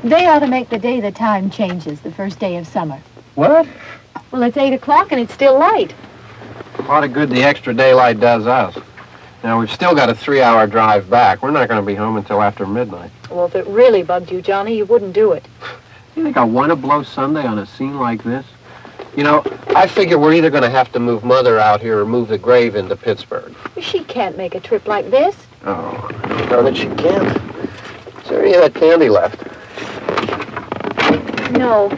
They ought to make the day the time changes, the first day of summer. What? Well, it's 8 o'clock and it's still light. A lot of good the extra daylight does us. Now, we've still got a 3-hour drive back. We're not going to be home until after midnight. Well, if it really bugged you, Johnny, you wouldn't do it. You think I want to blow Sunday on a scene like this? You know, I figure we're either going to have to move Mother out here or move the grave into Pittsburgh. She can't make a trip like this. Oh, darn it, she can't. Is there any of that candy left? No.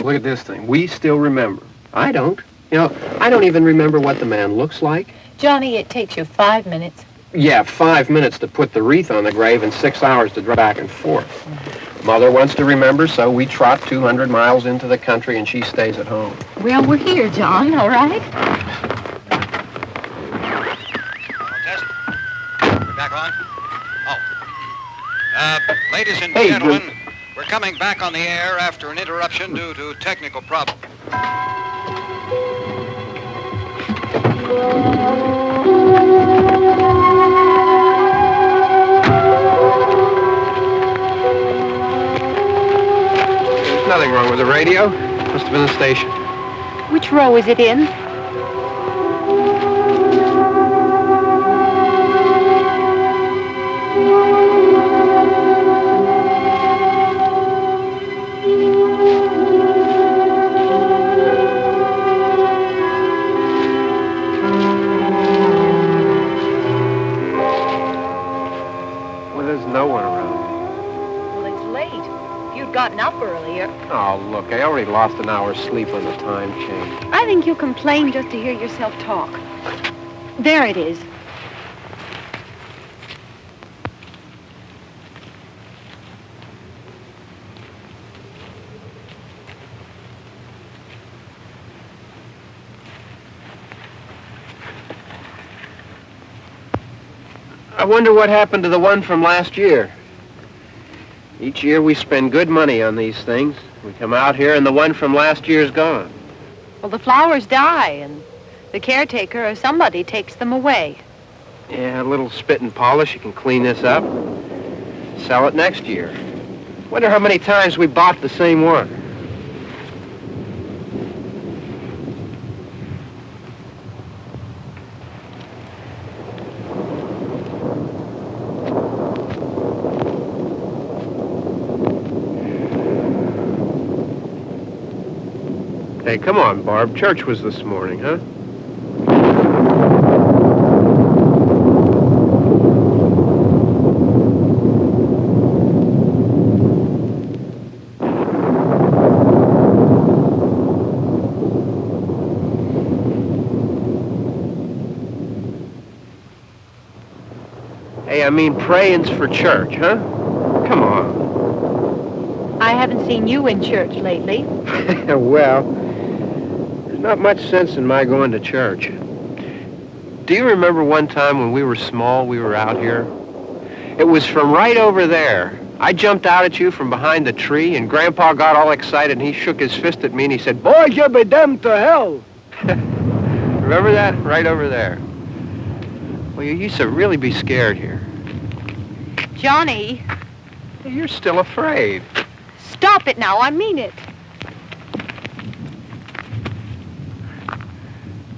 Look at this thing. We still remember. I don't. You know, I don't even remember what the man looks like. Johnny, it takes you 5 minutes. Yeah, 5 minutes to put the wreath on the grave and 6 hours to drive back and forth. Mother wants to remember, so we trot 200 miles into the country and she stays at home. Well, we're here, John, all right? Test. We're back on? Oh. Ladies and gentlemen, we're coming back on the air after an interruption due to technical problem. There's nothing wrong with the radio. Must have been the station. Which row is it in? Gotten up earlier. Oh, look, I already lost an hour's sleep on the time change. I think you complain just to hear yourself talk. There it is. I wonder what happened to the one from last year. Each year we spend good money on these things. We come out here and the one from last year's gone. Well, the flowers die and the caretaker or somebody takes them away. Yeah, a little spit and polish. You can clean this up. Sell it next year. Wonder how many times we bought the same one. Hey, come on, Barb. Church was this morning, huh? Hey, I mean, praying's for church, huh? Come on. I haven't seen you in church lately. Well, there's not much sense in my going to church. Do you remember one time when we were small, we were out here? It was from right over there. I jumped out at you from behind the tree, and Grandpa got all excited, and he shook his fist at me, and he said, "Boys, you'll be damned to hell." Remember that? Right over there. Well, you used to really be scared here. Johnny. You're still afraid. Stop it now. I mean it.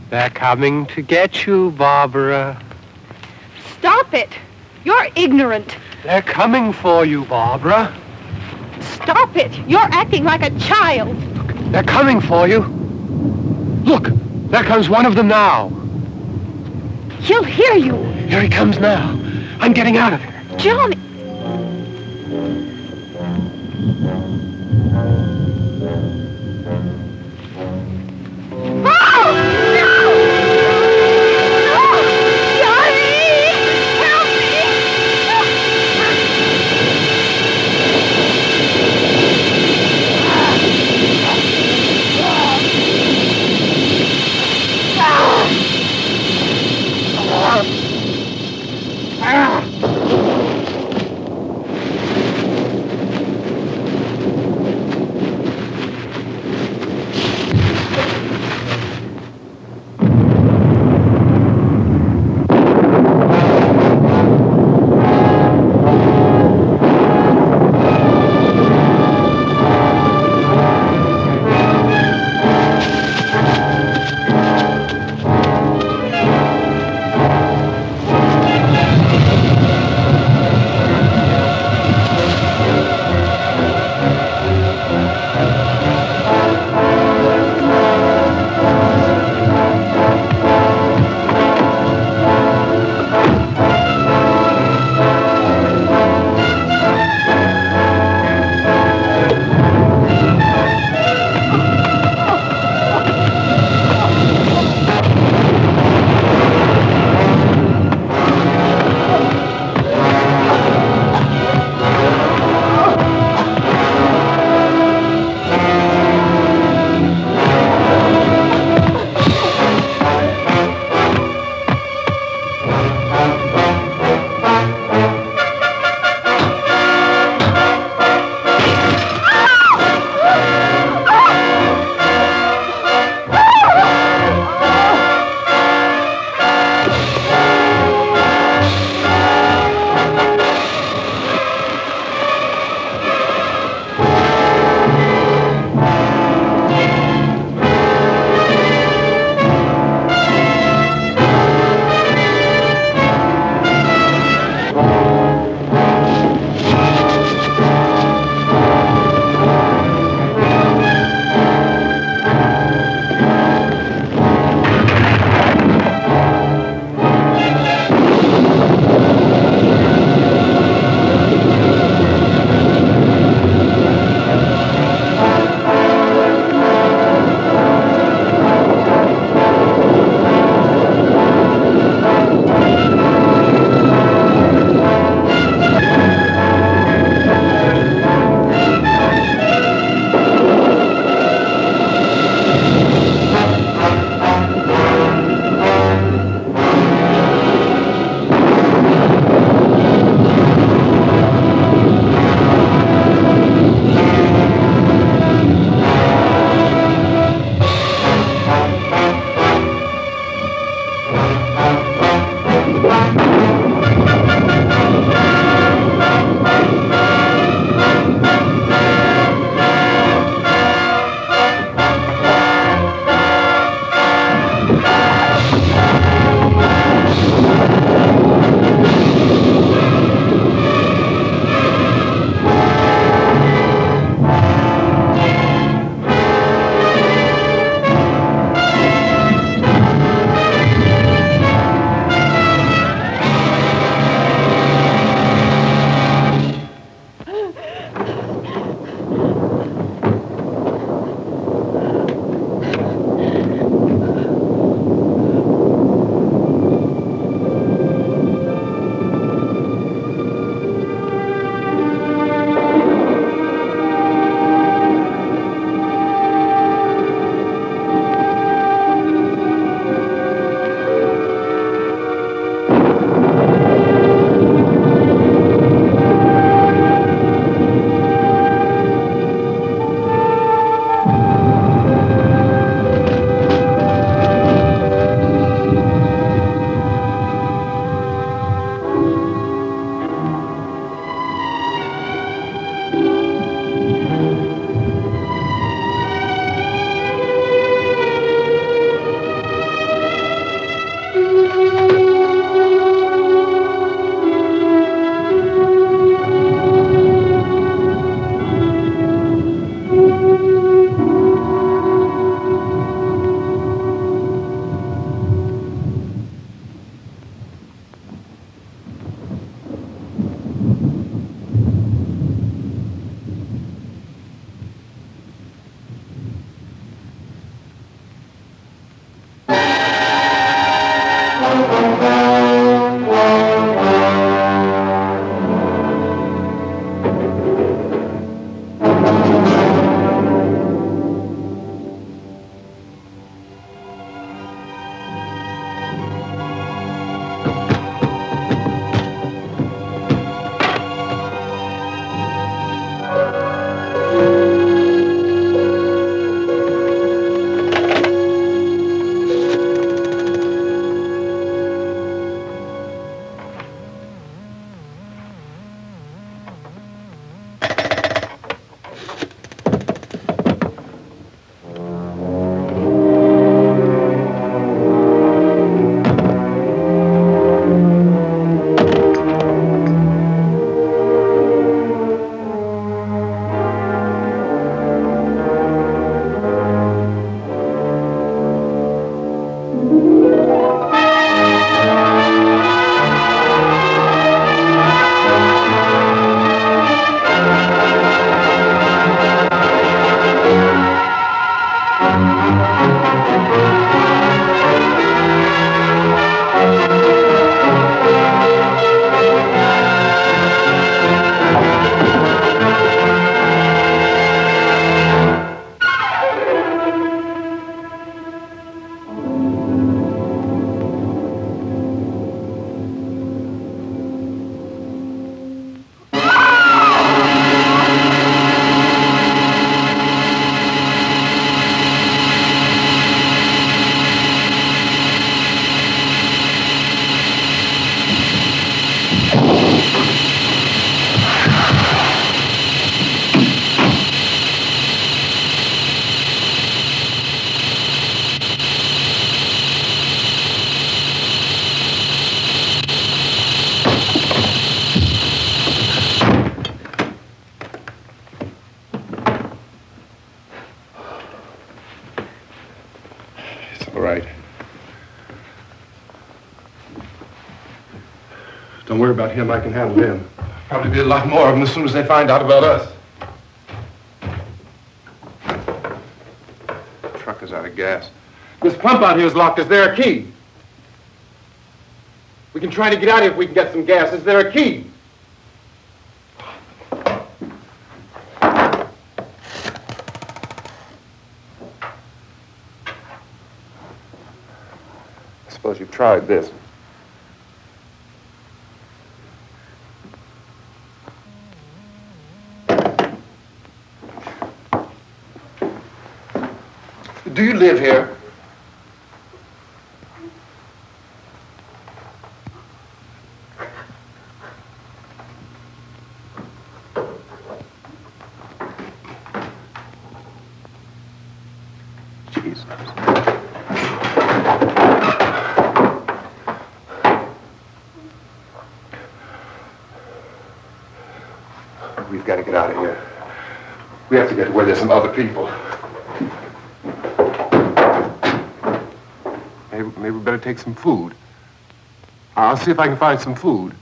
They're coming to get you, Barbara. Stop it. You're ignorant. They're coming for you, Barbara. Stop it. You're acting like a child. They're coming for you. Look, there comes one of them now. He'll hear you. Here he comes now. I'm getting out of here. Johnny. All right. Don't worry about him. I can handle him. Probably be a lot more of them as soon as they find out about us. The truck is out of gas. This pump out here is locked. Is there a key? We can try to get out of here if we can get some gas. Is there a key? I suppose you've tried this. Do you live here? Jesus. We've got to get out of here. We have to get to where there's some other people. Maybe we better take some food. I'll see if I can find some food.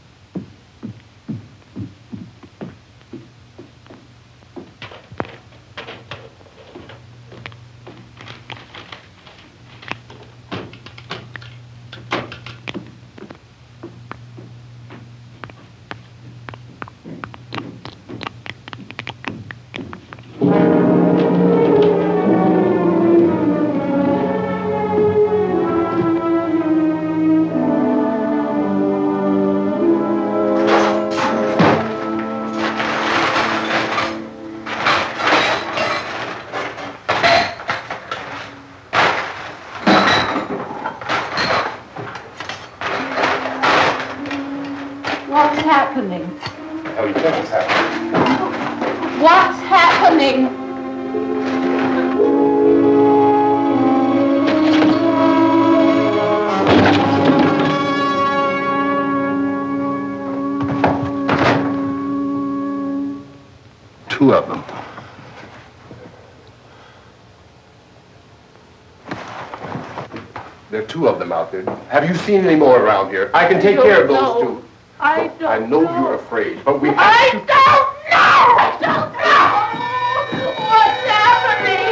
What's happening? What the hell do you think is happening? What's happening? Two of them. There are two of them out there. Have you seen any more around here? I can take care of those two. I don't I know you're afraid, but we have I to... don't know! I don't know! What's happening?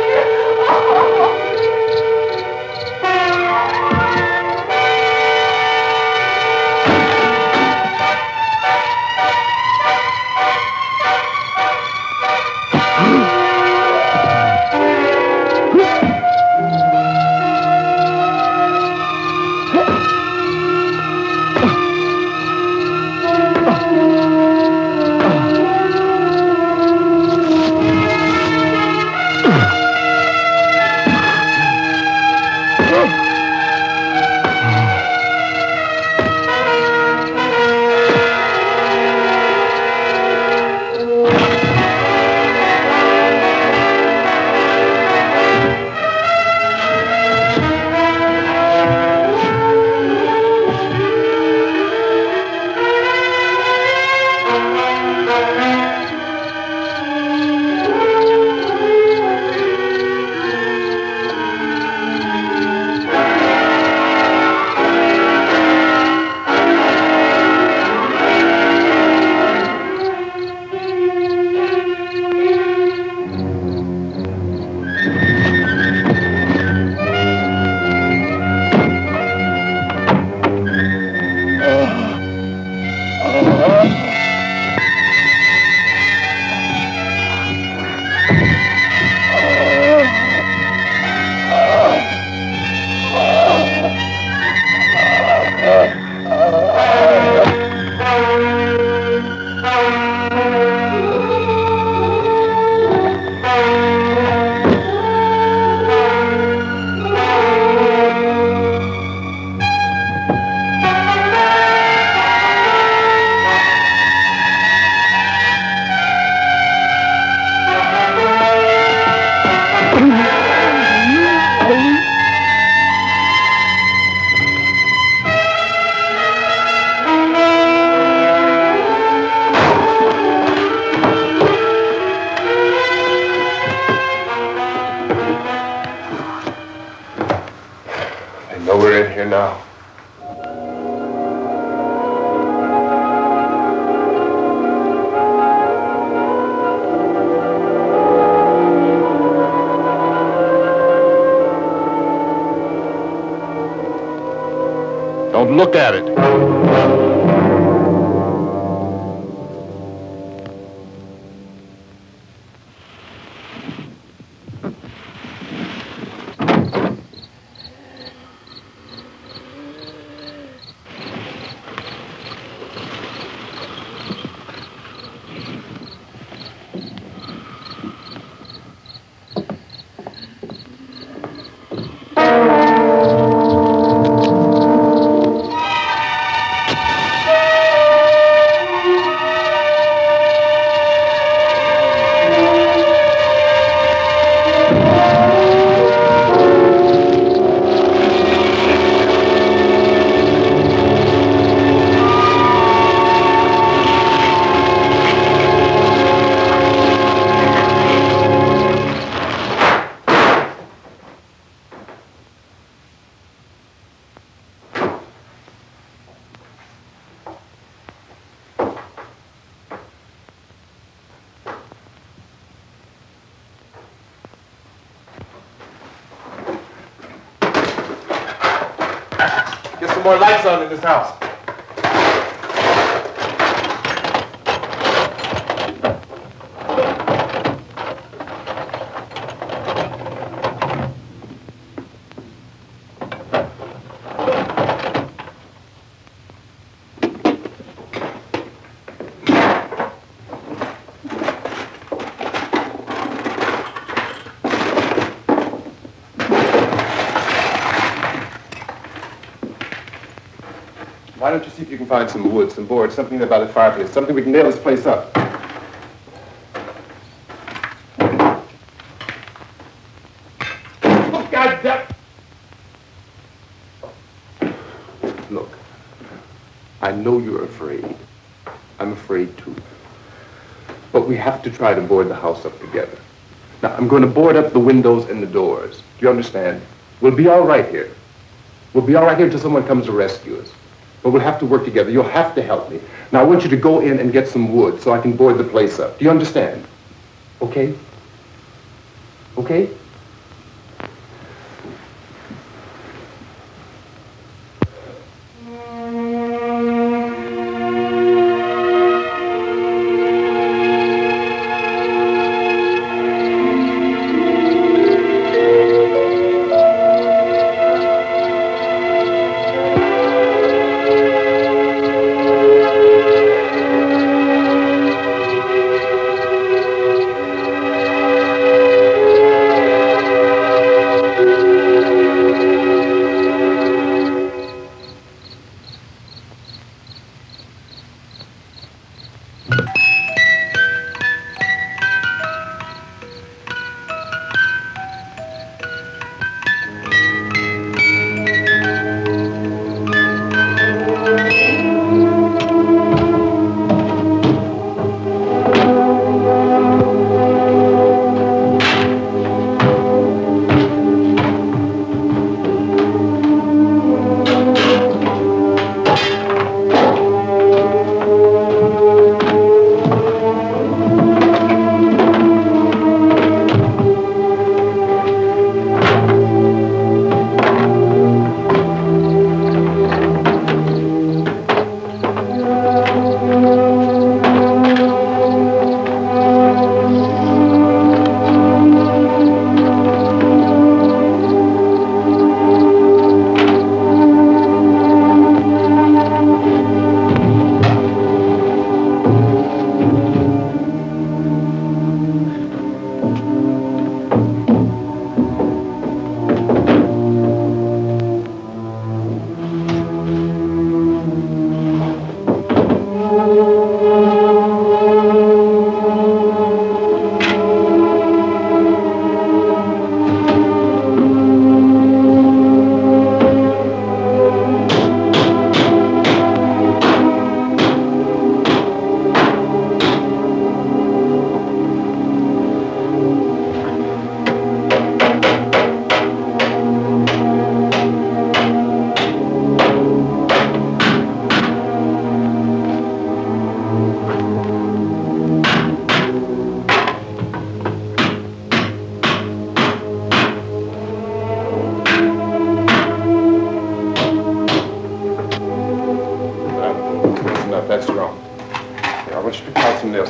we're in here now. Don't look at it. Get some more lights on in this house. Why don't you see if you can find some wood, some boards, something about the fireplace, something we can nail this place up. Oh, God damn! Look, I know you're afraid. I'm afraid too. But we have to try to board the house up together. Now, I'm going to board up the windows and the doors. Do you understand? We'll be all right here. We'll be all right here until someone comes to rescue us. But we'll have to work together. You'll have to help me. Now, I want you to go in and get some wood so I can board the place up. Do you understand? Okay? Okay?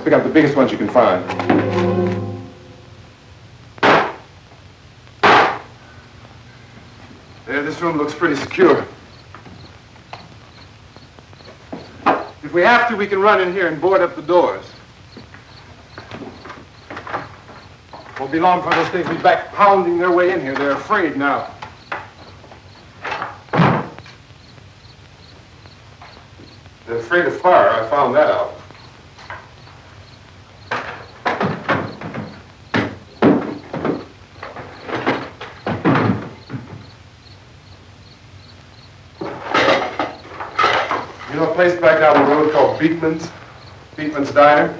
pick up the biggest ones you can find. There, this room looks pretty secure. If we have to, we can run in here and board up the doors. Won't be long for those things to be back pounding their way in here. They're afraid now. They're afraid of fire. I found that out. You know a place back down the road called Beekman's? Beekman's Diner?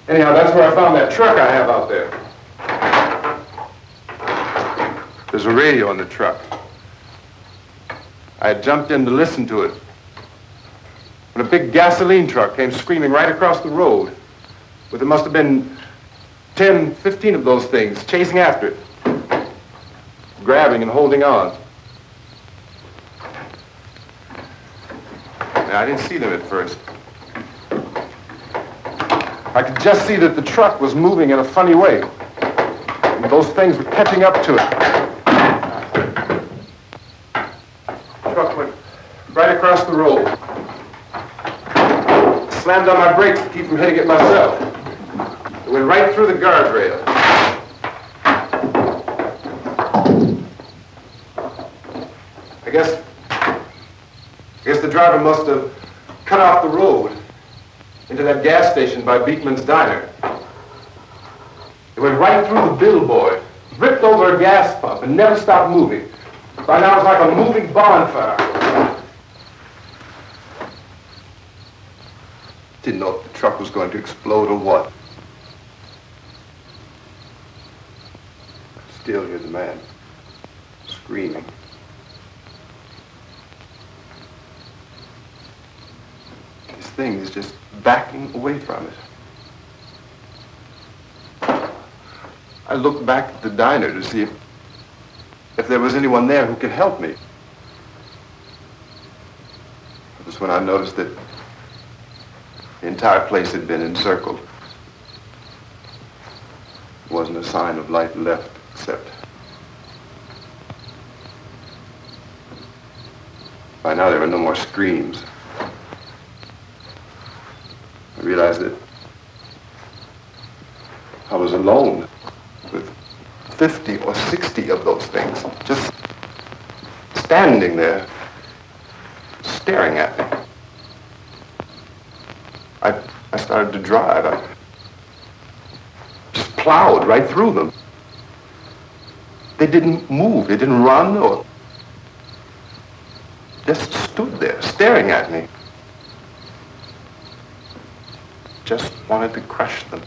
Anyhow, that's where I found that truck I have out there. There's a radio in the truck. I had jumped in to listen to it when a big gasoline truck came screaming right across the road. But there must have been 10, 15 of those things chasing after it, grabbing and holding on. Now, I didn't see them at first. I could just see that the truck was moving in a funny way. And those things were catching up to it. The truck went right across the road. Slammed on my brakes to keep from hitting it myself. It went right through the guardrail. I guess the driver must have cut off the road into that gas station by Beekman's Diner. It went right through the billboard, ripped over a gas pump, and never stopped moving. By now, it's like a moving bonfire. Didn't know if the truck was going to explode or what. Still hear the man screaming. This thing is just backing away from it. I looked back at the diner to see if there was anyone there who could help me. It was when I noticed that the entire place had been encircled. There wasn't a sign of light left except by now there were no more screams. I realized that I was alone with 50 or 60 of those things, just standing there, staring at me. I started to drive. I just plowed right through them. They didn't move, they didn't run or just stood there, staring at me. Just wanted to crush them.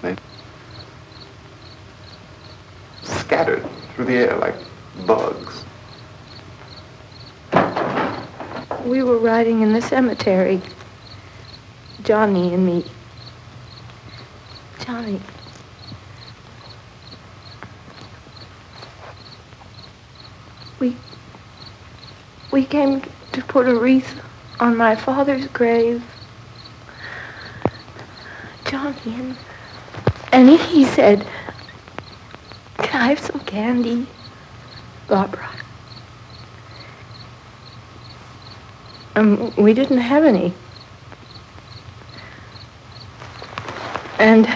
They scattered through the air like bugs. We were riding in the cemetery, Johnny and me. Johnny. We came to put a wreath on my father's grave. Johnny, and he said, "Can I have some candy, Barbara?" We didn't have any. And,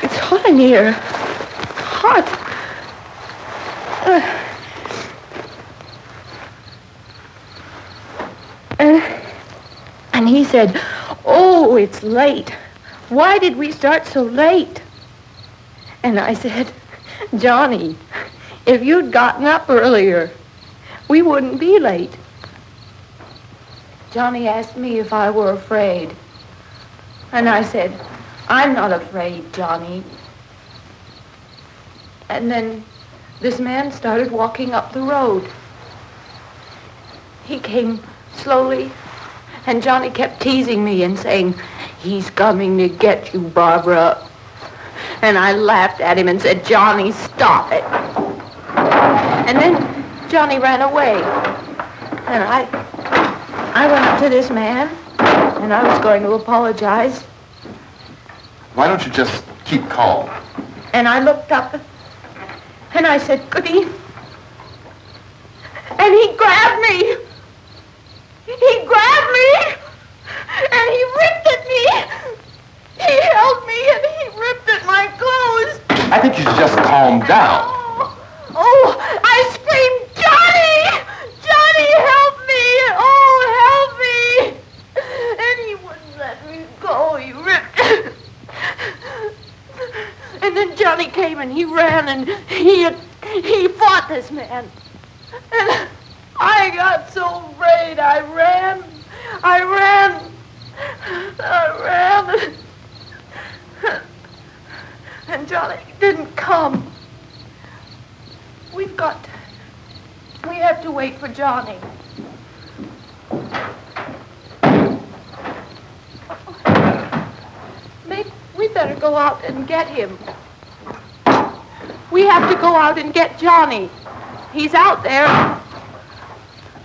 it's hot in here. Hot. And he said, "Oh, it's late. Why did we start so late?" And I said, "Johnny, if you'd gotten up earlier, we wouldn't be late." Johnny asked me if I were afraid. And I said, "I'm not afraid, Johnny." And then this man started walking up the road. He came slowly, and Johnny kept teasing me and saying, "He's coming to get you, Barbara." And I laughed at him and said, Johnny, stop it. And then Johnny ran away. And I went up to this man, and I was going to apologize. Why don't you just keep calm? And I looked up, and I said, Goody. And he grabbed me. He grabbed me, and he ripped at me. He held me, and he ripped at my clothes. I think you should just calm down. Oh, I screamed, Johnny! Johnny, help me! Oh, help me! And he wouldn't let me go. He ripped. And then Johnny came and he ran and he fought this man. And I got so afraid. I ran. And Johnny didn't come. We have to wait for Johnny. We better go out and get him. We have to go out and get Johnny. He's out there.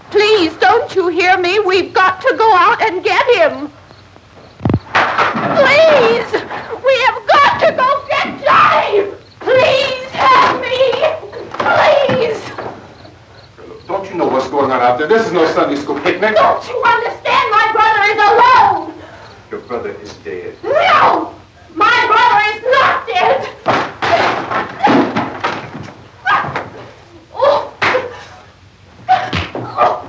Please, don't you hear me? We've got to go out and get him. Please! We have got to go get Johnny! Please help me! Please! Don't you know what's going on out there? This is no Sunday school picnic. Don't you understand? My brother is alone! Your brother is dead. No! My brother is not dead! Oh.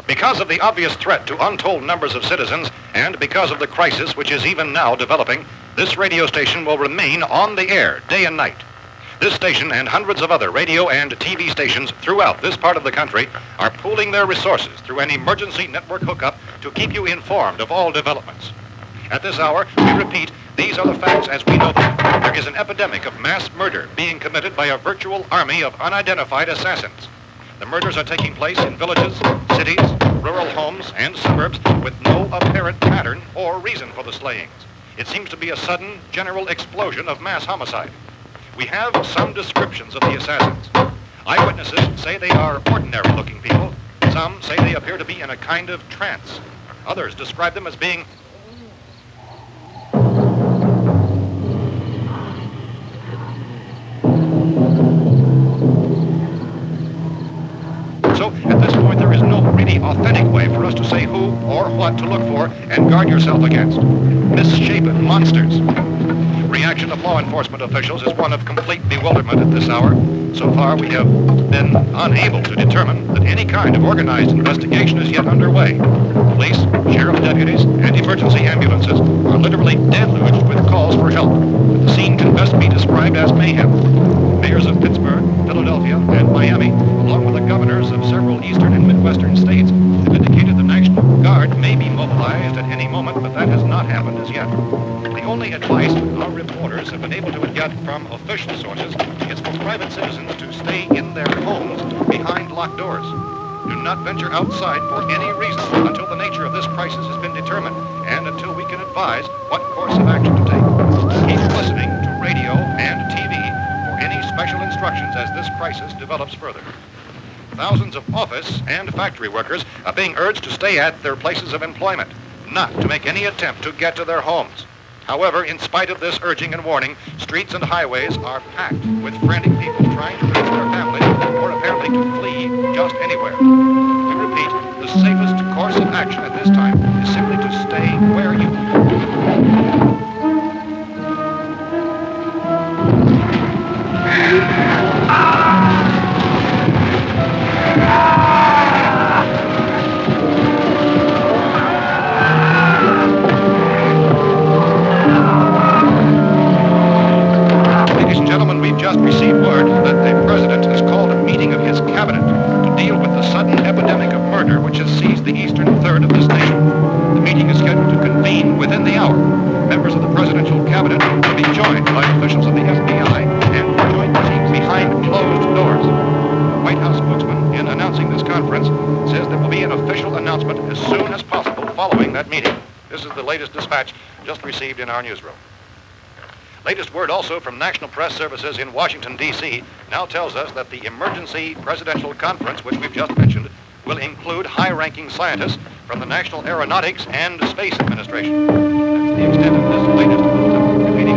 Because of the obvious threat to untold numbers of citizens, and because of the crisis which is even now developing, this radio station will remain on the air day and night. This station and hundreds of other radio and TV stations throughout this part of the country are pooling their resources through an emergency network hookup to keep you informed of all developments. At this hour, we repeat, these are the facts as we know them. There is an epidemic of mass murder being committed by a virtual army of unidentified assassins. The murders are taking place in villages, cities, rural homes, and suburbs with no apparent pattern or reason for the slayings. It seems to be a sudden, general explosion of mass homicide. We have some descriptions of the assassins. Eyewitnesses say they are ordinary-looking people. Some say they appear to be in a kind of trance. Others describe them as being So, at this point, there is no really authentic way for us to say who or what to look for and guard yourself against. Misshapen monsters. Reaction of law enforcement officials is one of complete bewilderment at this hour. So far, we have been unable to determine that any kind of organized investigation is yet underway. Police, sheriff deputies, and emergency ambulances are literally deluged with calls for help. The scene can best be described as mayhem. Mayors of Pittsburgh, Philadelphia, and Miami, along with the governors of several eastern and midwestern states, have indicated the National Guard may be mobilized at any moment, but that has not happened as yet. The only advice our reporters have been able to get from official sources is for private citizens to stay in their homes behind locked doors. Do not venture outside for any reason until the nature of this crisis has been determined and until we can advise what course of action to take. Keep listening to radio and TV for any special instructions as this crisis develops further. Thousands of office and factory workers are being urged to stay at their places of employment, not to make any attempt to get to their homes. However, in spite of this urging and warning, streets and highways are packed with frantic people trying to reach their families or apparently to flee just anywhere. We repeat, the safest course of action at this time is simply to stay where you are. received word that the president has called a meeting of his cabinet to deal with the sudden epidemic of murder which has seized the eastern third of this nation. The meeting is scheduled to convene within the hour. Members of the presidential cabinet will be joined by officials of the FBI and joint teams behind closed doors. The White House spokesman, in announcing this conference, says there will be an official announcement as soon as possible following that meeting. This is the latest dispatch just received in our newsroom. Latest word also from National Press Services in Washington, D.C. now tells us that the emergency presidential conference, which we've just mentioned, will include high-ranking scientists from the National Aeronautics and Space Administration. That's the extent of this latest bulletin meeting.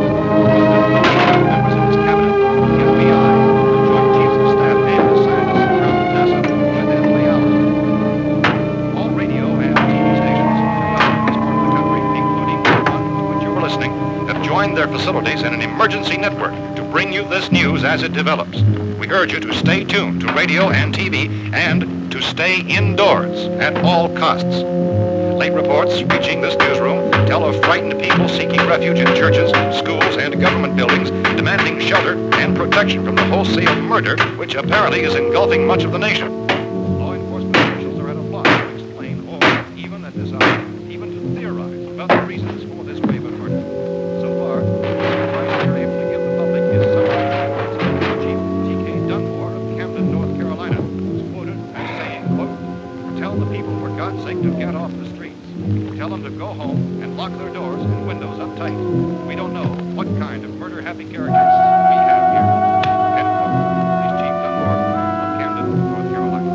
Members of his cabinet, the FBI, the Joint Chiefs of Staff, and the scientists from NASA within the hour. All radio and TV stations throughout this part of the country, including the one to which you're listening, have joined their facilities in an emergency network to bring you this news as it develops. We urge you to stay tuned to radio and TV and to stay indoors at all costs. Late reports reaching this newsroom tell of frightened people seeking refuge in churches, schools, and government buildings, demanding shelter and protection from the wholesale murder which apparently is engulfing much of the nation. Law enforcement officials are at a loss to explain or even at this hour, even to theorize about the reasons for this wave of murder. So far, the advice they're able to give the public is somewhat Chief T.K. Dunmore of Camden, North Carolina, who's quoted as saying, quote, "Tell the people, for God's sake, to get off the streets. Tell them to go home and lock their doors and windows up tight. We don't know what kind of murder-happy characters we have here." End quote. This Chief Dunmore of Camden, North Carolina.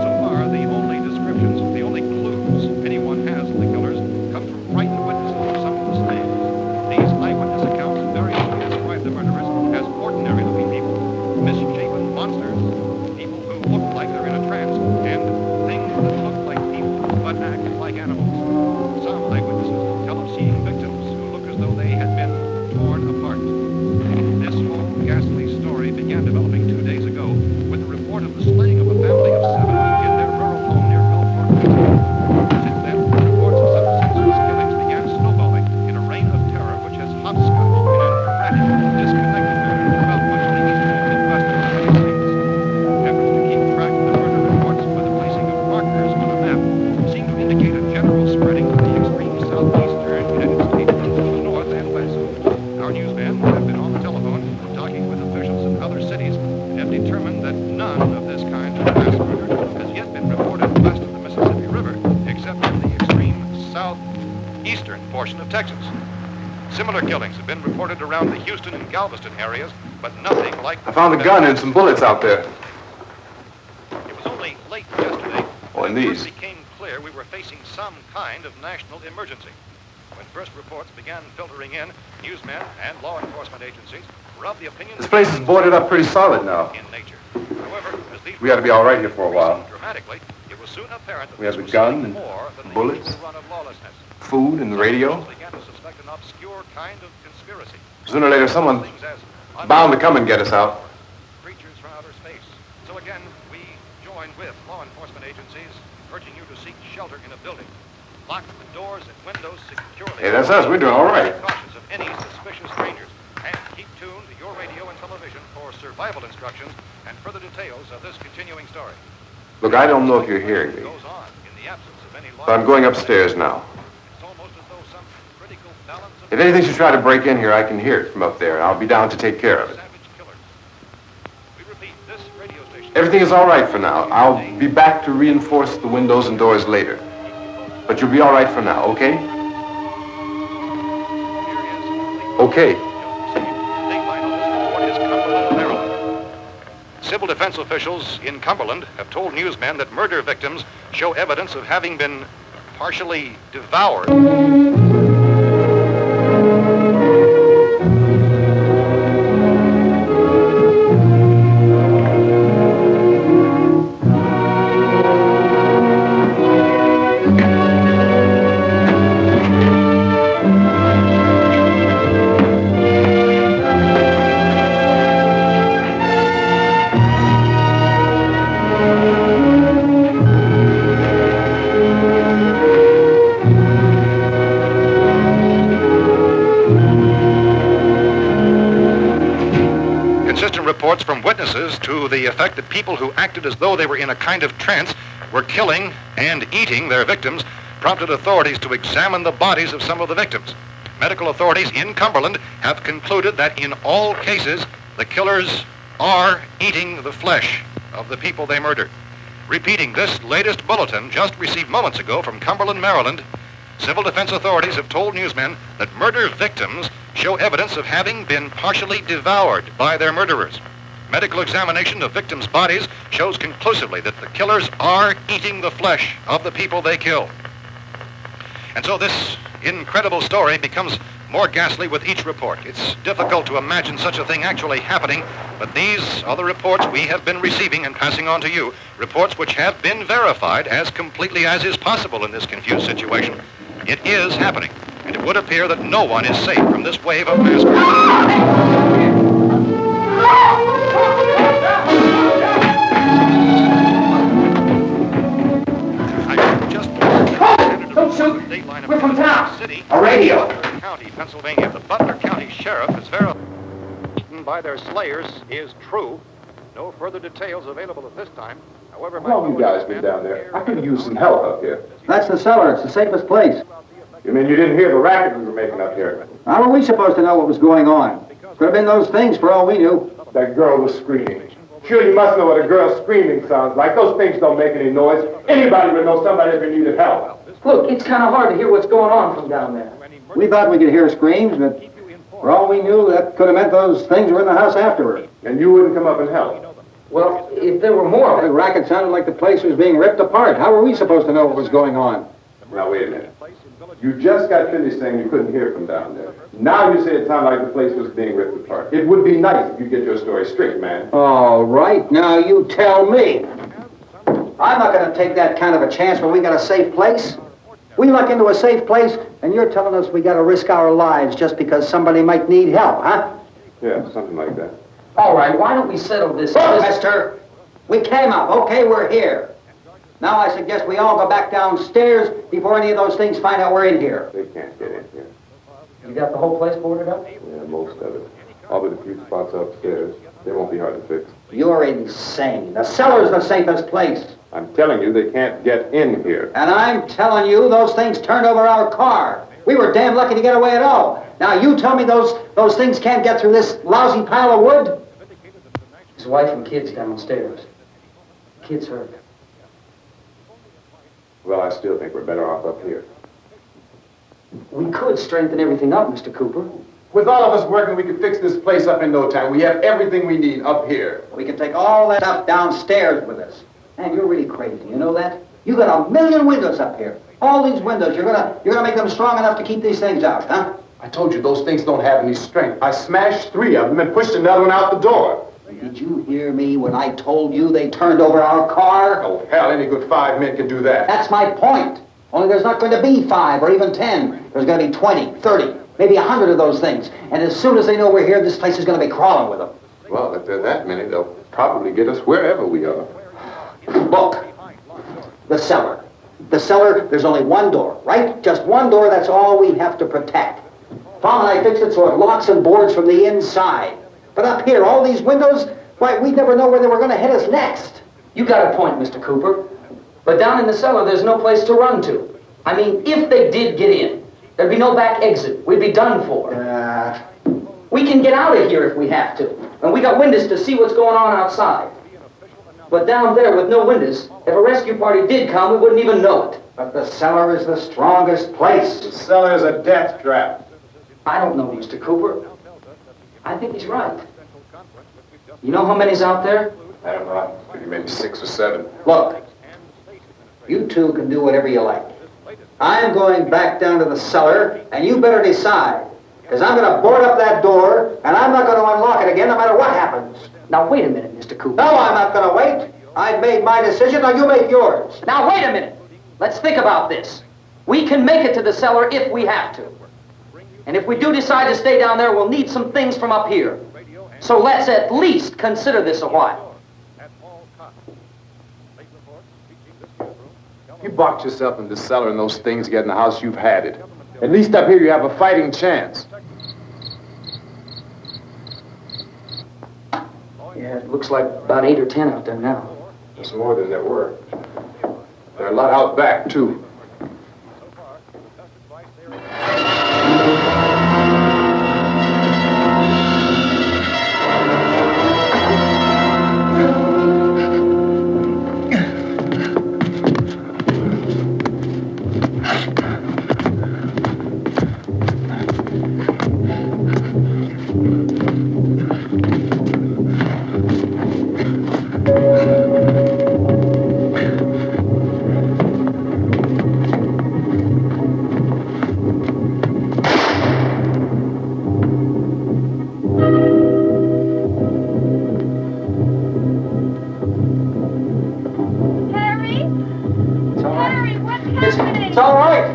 So far, the only descriptions, the only clues anyone has of the killers come from frightened witnesses of some of the slaves. These eyewitness accounts variously describe the murderers as ordinary-looking people, misshapen monsters, people who look like they're in a trance, and things that look like people but act like animals. Some eyewitnesses tell of seeing victims who look as though they had been torn apart. This whole ghastly story began developing 2 days ago with the report of the slaying of a family of 7 in their rural home near Gulfport, Virginia. Since then, reports of such senseless killings began snowballing in a reign of terror which has hopscotched in an erratic, disconnected manner throughout much of the eastern and midwestern United States. Efforts to keep track of the murder reports by the placing of markers on a map seem to indicate a general spreading of the extreme southeastern United States to the north and west. Our newsmen have been on the telephone talking with officials in other cities and have determined that none of this kind of mass murder has yet been reported west of the Mississippi River, except in the extreme southeastern portion of Texas. Similar killings have been reported around the Houston and Galveston areas, but nothing like... I found a gun and some bullets out there. It was only late yesterday Oh, and when it these. first became clear we were facing some kind of national emergency. When first reports began filtering in, newsmen and law enforcement agencies were of the opinion This place is boarded up pretty solid now. in nature. However, as these We ought to be all right here for a while. increased dramatically, it was soon apparent that We have this the was gun something and more than the bullets. usual run of lawlessness. Food and the radio. Some began to suspect an obscure kind of conspiracy. Sooner or later, someone Things as bound to come and get us out. creatures from outer space. So again, we join with law enforcement agencies, urging you to seek shelter in a building. Lock the doors and windows securely. Hey, that's us. We're doing all right. Be cautious of any suspicious strangers. And keep tuned to your radio and television for survival instructions and further details of this continuing story. Look, I don't know if you're hearing me, Goes on in the absence of any but I'm going upstairs now. It's almost as though some critical balance of If anything should try to break in here, I can hear it from up there, and I'll be down to take care of it. savage killers. We repeat, this radio station. Everything is all right for now. I'll be back to reinforce the windows and doors later. But you'll be all right for now, okay? Okay. Civil defense officials in Cumberland have told newsmen that murder victims show evidence of having been partially devoured. consistent reports from witnesses to the effect that people who acted as though they were in a kind of trance were killing and eating their victims prompted authorities to examine the bodies of some of the victims. Medical authorities in Cumberland have concluded that in all cases, the killers are eating the flesh of the people they murdered. Repeating this latest bulletin just received moments ago from Cumberland, Maryland, civil defense authorities have told newsmen that murder victims show evidence of having been partially devoured by their murderers. Medical examination of victims' bodies shows conclusively that the killers are eating the flesh of the people they kill. And so this incredible story becomes more ghastly with each report. It's difficult to imagine such a thing actually happening, but these are the reports we have been receiving and passing on to you, reports which have been verified as completely as is possible in this confused situation. It is happening, and it would appear that no one is safe from this wave of mass murder. Don't shoot! We're from town! A radio! County, Pennsylvania. The Butler County Sheriff is verified by their slayers is true. No further details available at this time. However, How long you guys been down there? I could use some help up here. That's the cellar. It's the safest place. You mean you didn't hear the racket we were making up here? How were we supposed to know what was going on? Could have been those things for all we knew. That girl was screaming. Sure, you must know what a girl screaming sounds like. Those things don't make any noise. Anybody would know somebody ever needed help. Look, it's kind of hard to hear what's going on from down there. We thought we could hear screams, but for all we knew, that could have meant those things were in the house afterward. And you wouldn't come up and help? Well, if there were more... The racket sounded like the place was being ripped apart. How were we supposed to know what was going on? Now, wait a minute. You just got finished saying you couldn't hear from down there. Now you say it sounded like the place was being ripped apart. It would be nice if you get your story straight, man. All right, now you tell me. I'm not going to take that kind of a chance when we got a safe place. We luck into a safe place, and you're telling us we got to risk our lives just because somebody might need help, huh? Yeah, something like that. All right, why don't we settle this... Look, mister, we came up. Okay, we're here. Now I suggest we all go back downstairs before any of those things find out we're in here. They can't get in here. You got the whole place boarded up? Yeah, most of it. All but a few spots upstairs. They won't be hard to fix. You're insane. The cellar's the safest place. I'm telling you, they can't get in here. And I'm telling you, those things turned over our car. We were damn lucky to get away at all. Now you tell me those things can't get through this lousy pile of wood? His wife and kids downstairs. Kids hurt. Well, I still think we're better off up here. We could strengthen everything up, Mr. Cooper. With all of us working, we could fix this place up in no time. We have everything we need up here. We can take all that stuff downstairs with us. Man, you're really crazy. You know that? You got 1 million windows up here. All these windows, you're gonna make them strong enough to keep these things out, huh? I told you those things don't have any strength. I smashed 3 of them and pushed another one out the door. Did you hear me when I told you they turned over our car? Oh, hell, any good 5 men can do that. That's my point. Only there's not going to be 5 or even 10. There's going to be 20, 30, maybe 100 of those things. And as soon as they know we're here, this place is going to be crawling with them. Well, if there are that many, they'll probably get us wherever we are. Look, the cellar. The cellar, there's only one door, right? Just one door, that's all we have to protect. Tom and I fixed it so it locks and boards from the inside. But up here, all these windows, why, we'd never know where they were going to hit us next. You got a point, Mr. Cooper. But down in the cellar, there's no place to run to. I mean, if they did get in, there'd be no back exit. We'd be done for. We can get out of here if we have to. And we got windows to see what's going on outside. But down there with no windows, if a rescue party did come, we wouldn't even know it. But the cellar is the strongest place. The cellar is a death trap. I don't know, Mr. Cooper. I think he's right. You know how many's out there? I don't know. Maybe 6 or 7. Look, you two can do whatever you like. I'm going back down to the cellar, and you better decide. Because I'm going to board up that door, and I'm not going to unlock it again no matter what happens. Now, wait a minute, Mr. Cooper. No, I'm not going to wait. I've made my decision, now you make yours. Now, wait a minute. Let's think about this. We can make it to the cellar if we have to. And if we do decide to stay down there, we'll need some things from up here. So let's at least consider this a while. You boxed yourself in the cellar and those things get in the house, you've had it. At least up here you have a fighting chance. Yeah, it looks like about 8 or 10 out there now. There's more than there were. There are a lot out back, too. It's all right.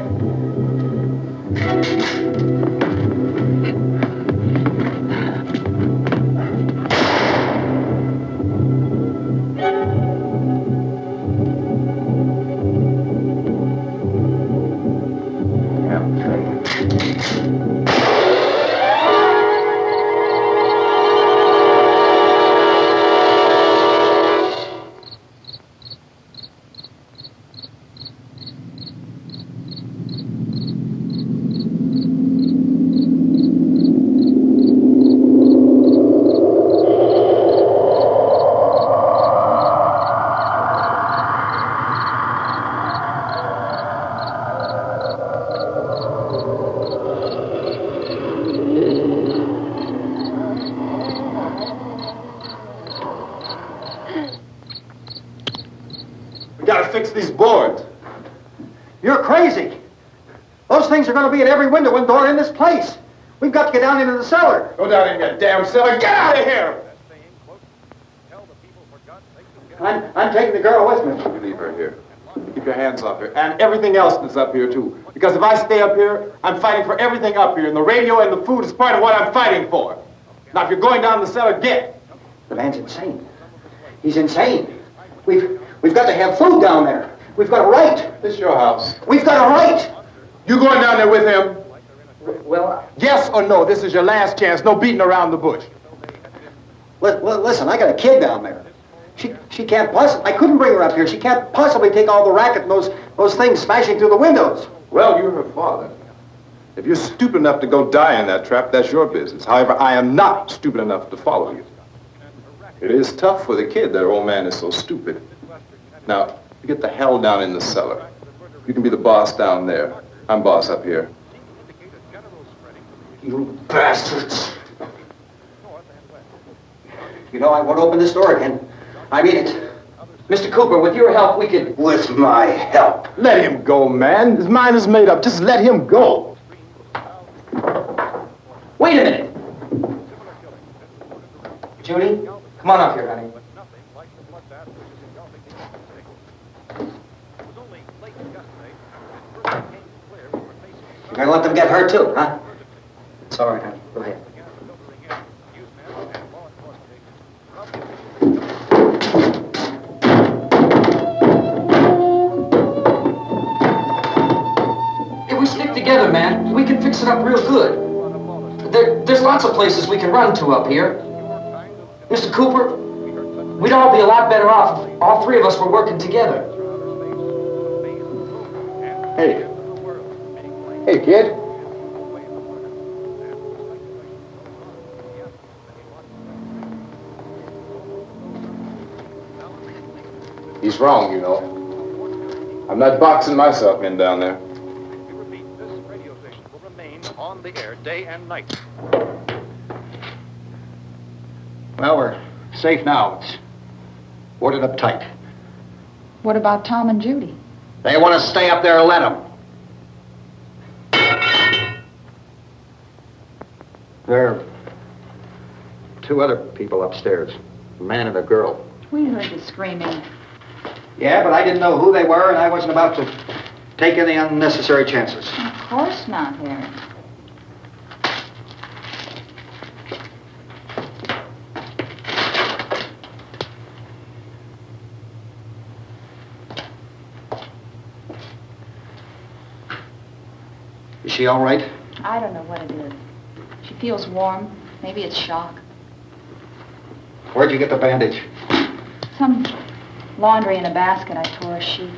Fix these boards. You're crazy. Those things are going to be at every window and door in this place. We've got to get down into the cellar. Go down in your damn cellar. Get out of here! I'm taking the girl with me. You leave her here. Keep your hands off her. And everything else that's up here, too. Because if I stay up here, I'm fighting for everything up here. And the radio and the food is part of what I'm fighting for. Now, if you're going down the cellar, get. The man's insane. He's insane. We've got to have food down there. We've got a right. This is your house. We've got a right. You going down there with him? Well, Yes or no? This is your last chance. No beating around the bush. Listen, I got a kid down there. She can't possibly. I couldn't bring her up here. She can't possibly take all the racket and those things smashing through the windows. Well, you're her father. If you're stupid enough to go die in that trap, that's your business. However, I am not stupid enough to follow you. It is tough for the kid that old man is so stupid. Now, you get the hell down in the cellar. You can be the boss down there. I'm boss up here. You bastards. You know, I won't open this door again. I mean it. Mr. Cooper, with your help, we could... With my help. Let him go, man. His mind is made up. Just let him go. Wait a minute. Judy, come on up here, honey. You're gonna let them get hurt too, huh? It's all right, honey. Go ahead. If we stick together, man, we can fix it up real good. There's lots of places we can run to up here. Mr. Cooper, we'd all be a lot better off if all three of us were working together. Hey. Hey, kid. He's wrong, you know. I'm not boxing myself in down there. We repeat, this radio station will remain on the air day and night. Well, we're safe now. It's boarded up tight. What about Tom and Judy? They want to stay up there and let them. There are two other people upstairs, a man and a girl. We heard the screaming. Yeah, but I didn't know who they were, and I wasn't about to take any unnecessary chances. Of course not, Harry. Is she all right? I don't know what it is. She feels warm. Maybe it's shock. Where'd you get the bandage? Some laundry in a basket. I tore a sheet.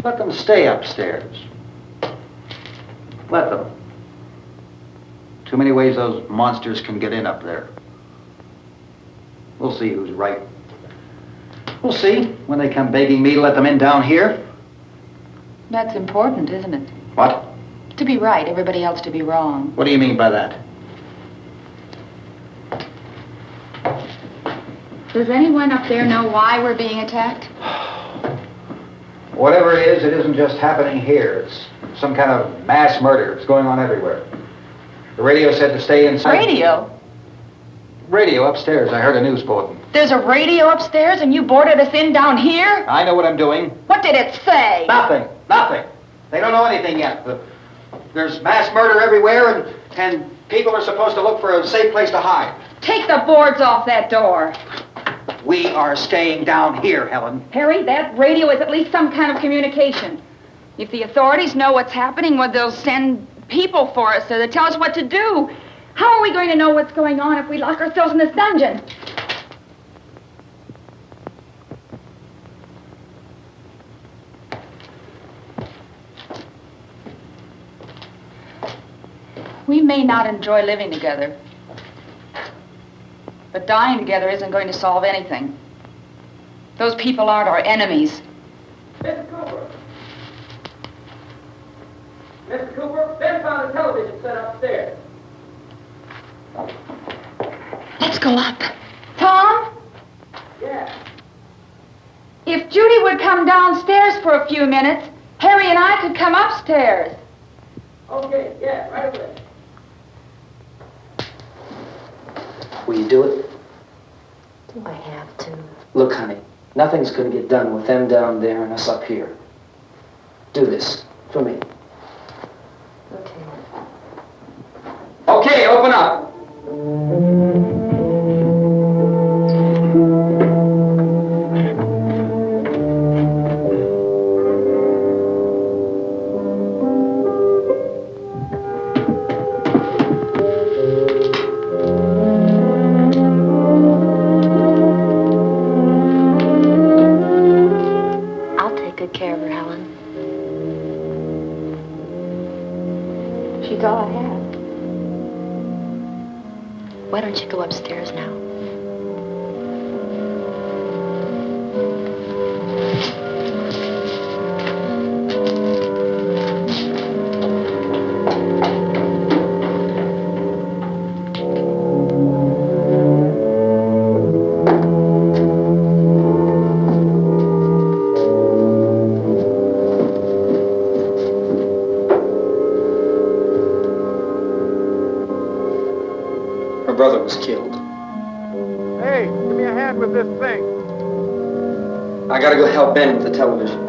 Let them stay upstairs. Let them. Too many ways those monsters can get in up there. We'll see who's right. We'll see when they come begging me to let them in down here. That's important, isn't it? What? To be right, everybody else to be wrong. What do you mean by that? Does anyone up there know why we're being attacked? Whatever it isn't just happening here. It's some kind of mass murder. It's going on everywhere. The radio said to stay inside. Radio? Radio upstairs. I heard a news bulletin. There's a radio upstairs and you boarded us in down here? I know what I'm doing. What did it say? Nothing. They don't know anything yet. There's mass murder everywhere, and people are supposed to look for a safe place to hide. Take the boards off that door. We are staying down here, Helen. Harry, that radio is at least some kind of communication. If the authorities know what's happening, well, they'll send people for us so they tell us what to do. How are we going to know what's going on if we lock ourselves in this dungeon? We may not enjoy living together, but dying together isn't going to solve anything. Those people aren't our enemies. Mr. Cooper! Mr. Cooper, Ben found a television set upstairs. Let's go up. Tom? Yeah. If Judy would come downstairs for a few minutes, Harry and I could come upstairs. Okay, yeah, right away. Will you do it? Do I have to? Look, honey, nothing's going to get done with them down there and us up here. Do this for me. Okay. Okay, open up. I'll take good care of her, Helen. She's all I have. Why don't you go upstairs now? Her brother was killed. Hey, give me a hand with this thing. I gotta go help Ben with the television.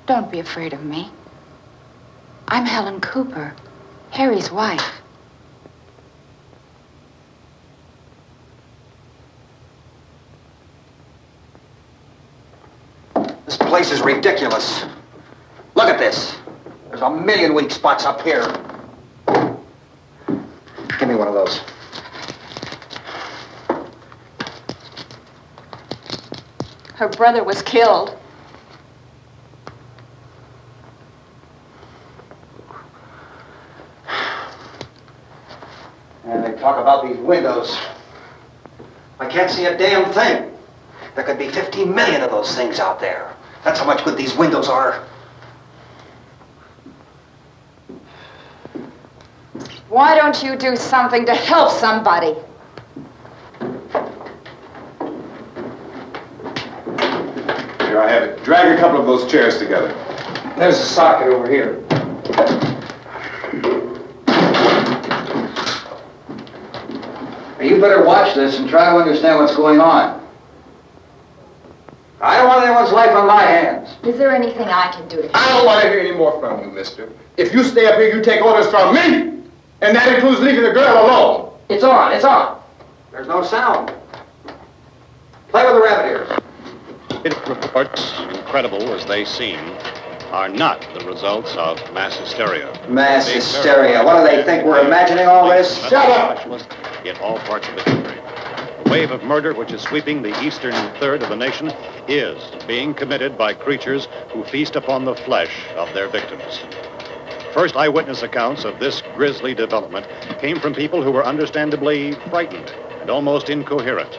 Don't be afraid of me. I'm Helen Cooper, Harry's wife. This place is ridiculous. Look at this. There's a million weak spots up here. Give me one of those. Her brother was killed. And they talk about these windows. I can't see a damn thing. There could be 15 million of those things out there. That's how much good these windows are. Why don't you do something to help somebody? Here, I have it. Drag a couple of those chairs together. There's a socket over here. You better watch this and try to understand what's going on. I don't want anyone's life on my hands. Is there anything I can do to help? I don't want to hear any more from you, mister. If you stay up here, you take orders from me. And that includes leaving the girl alone. It's on, it's on. There's no sound. Play with the rabbit ears. Reports, incredible as they seem, are not the results of mass hysteria. Mass hysteria. What do they think? We're imagining all this? Shut up! In all parts of the country. The wave of murder which is sweeping the eastern third of the nation is being committed by creatures who feast upon the flesh of their victims. First eyewitness accounts of this grisly development came from people who were understandably frightened and almost incoherent.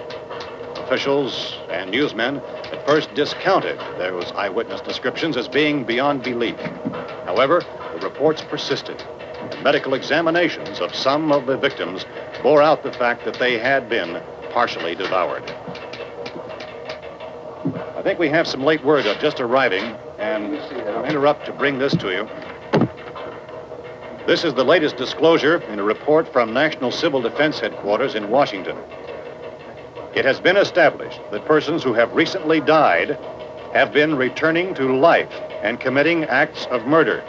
Officials and newsmen at first discounted those eyewitness descriptions as being beyond belief. However, the reports persisted. The medical examinations of some of the victims bore out the fact that they had been partially devoured. I think we have some late word just arriving, and I'll interrupt to bring this to you. This is the latest disclosure in a report from National Civil Defense Headquarters in Washington. It has been established that persons who have recently died have been returning to life and committing acts of murder.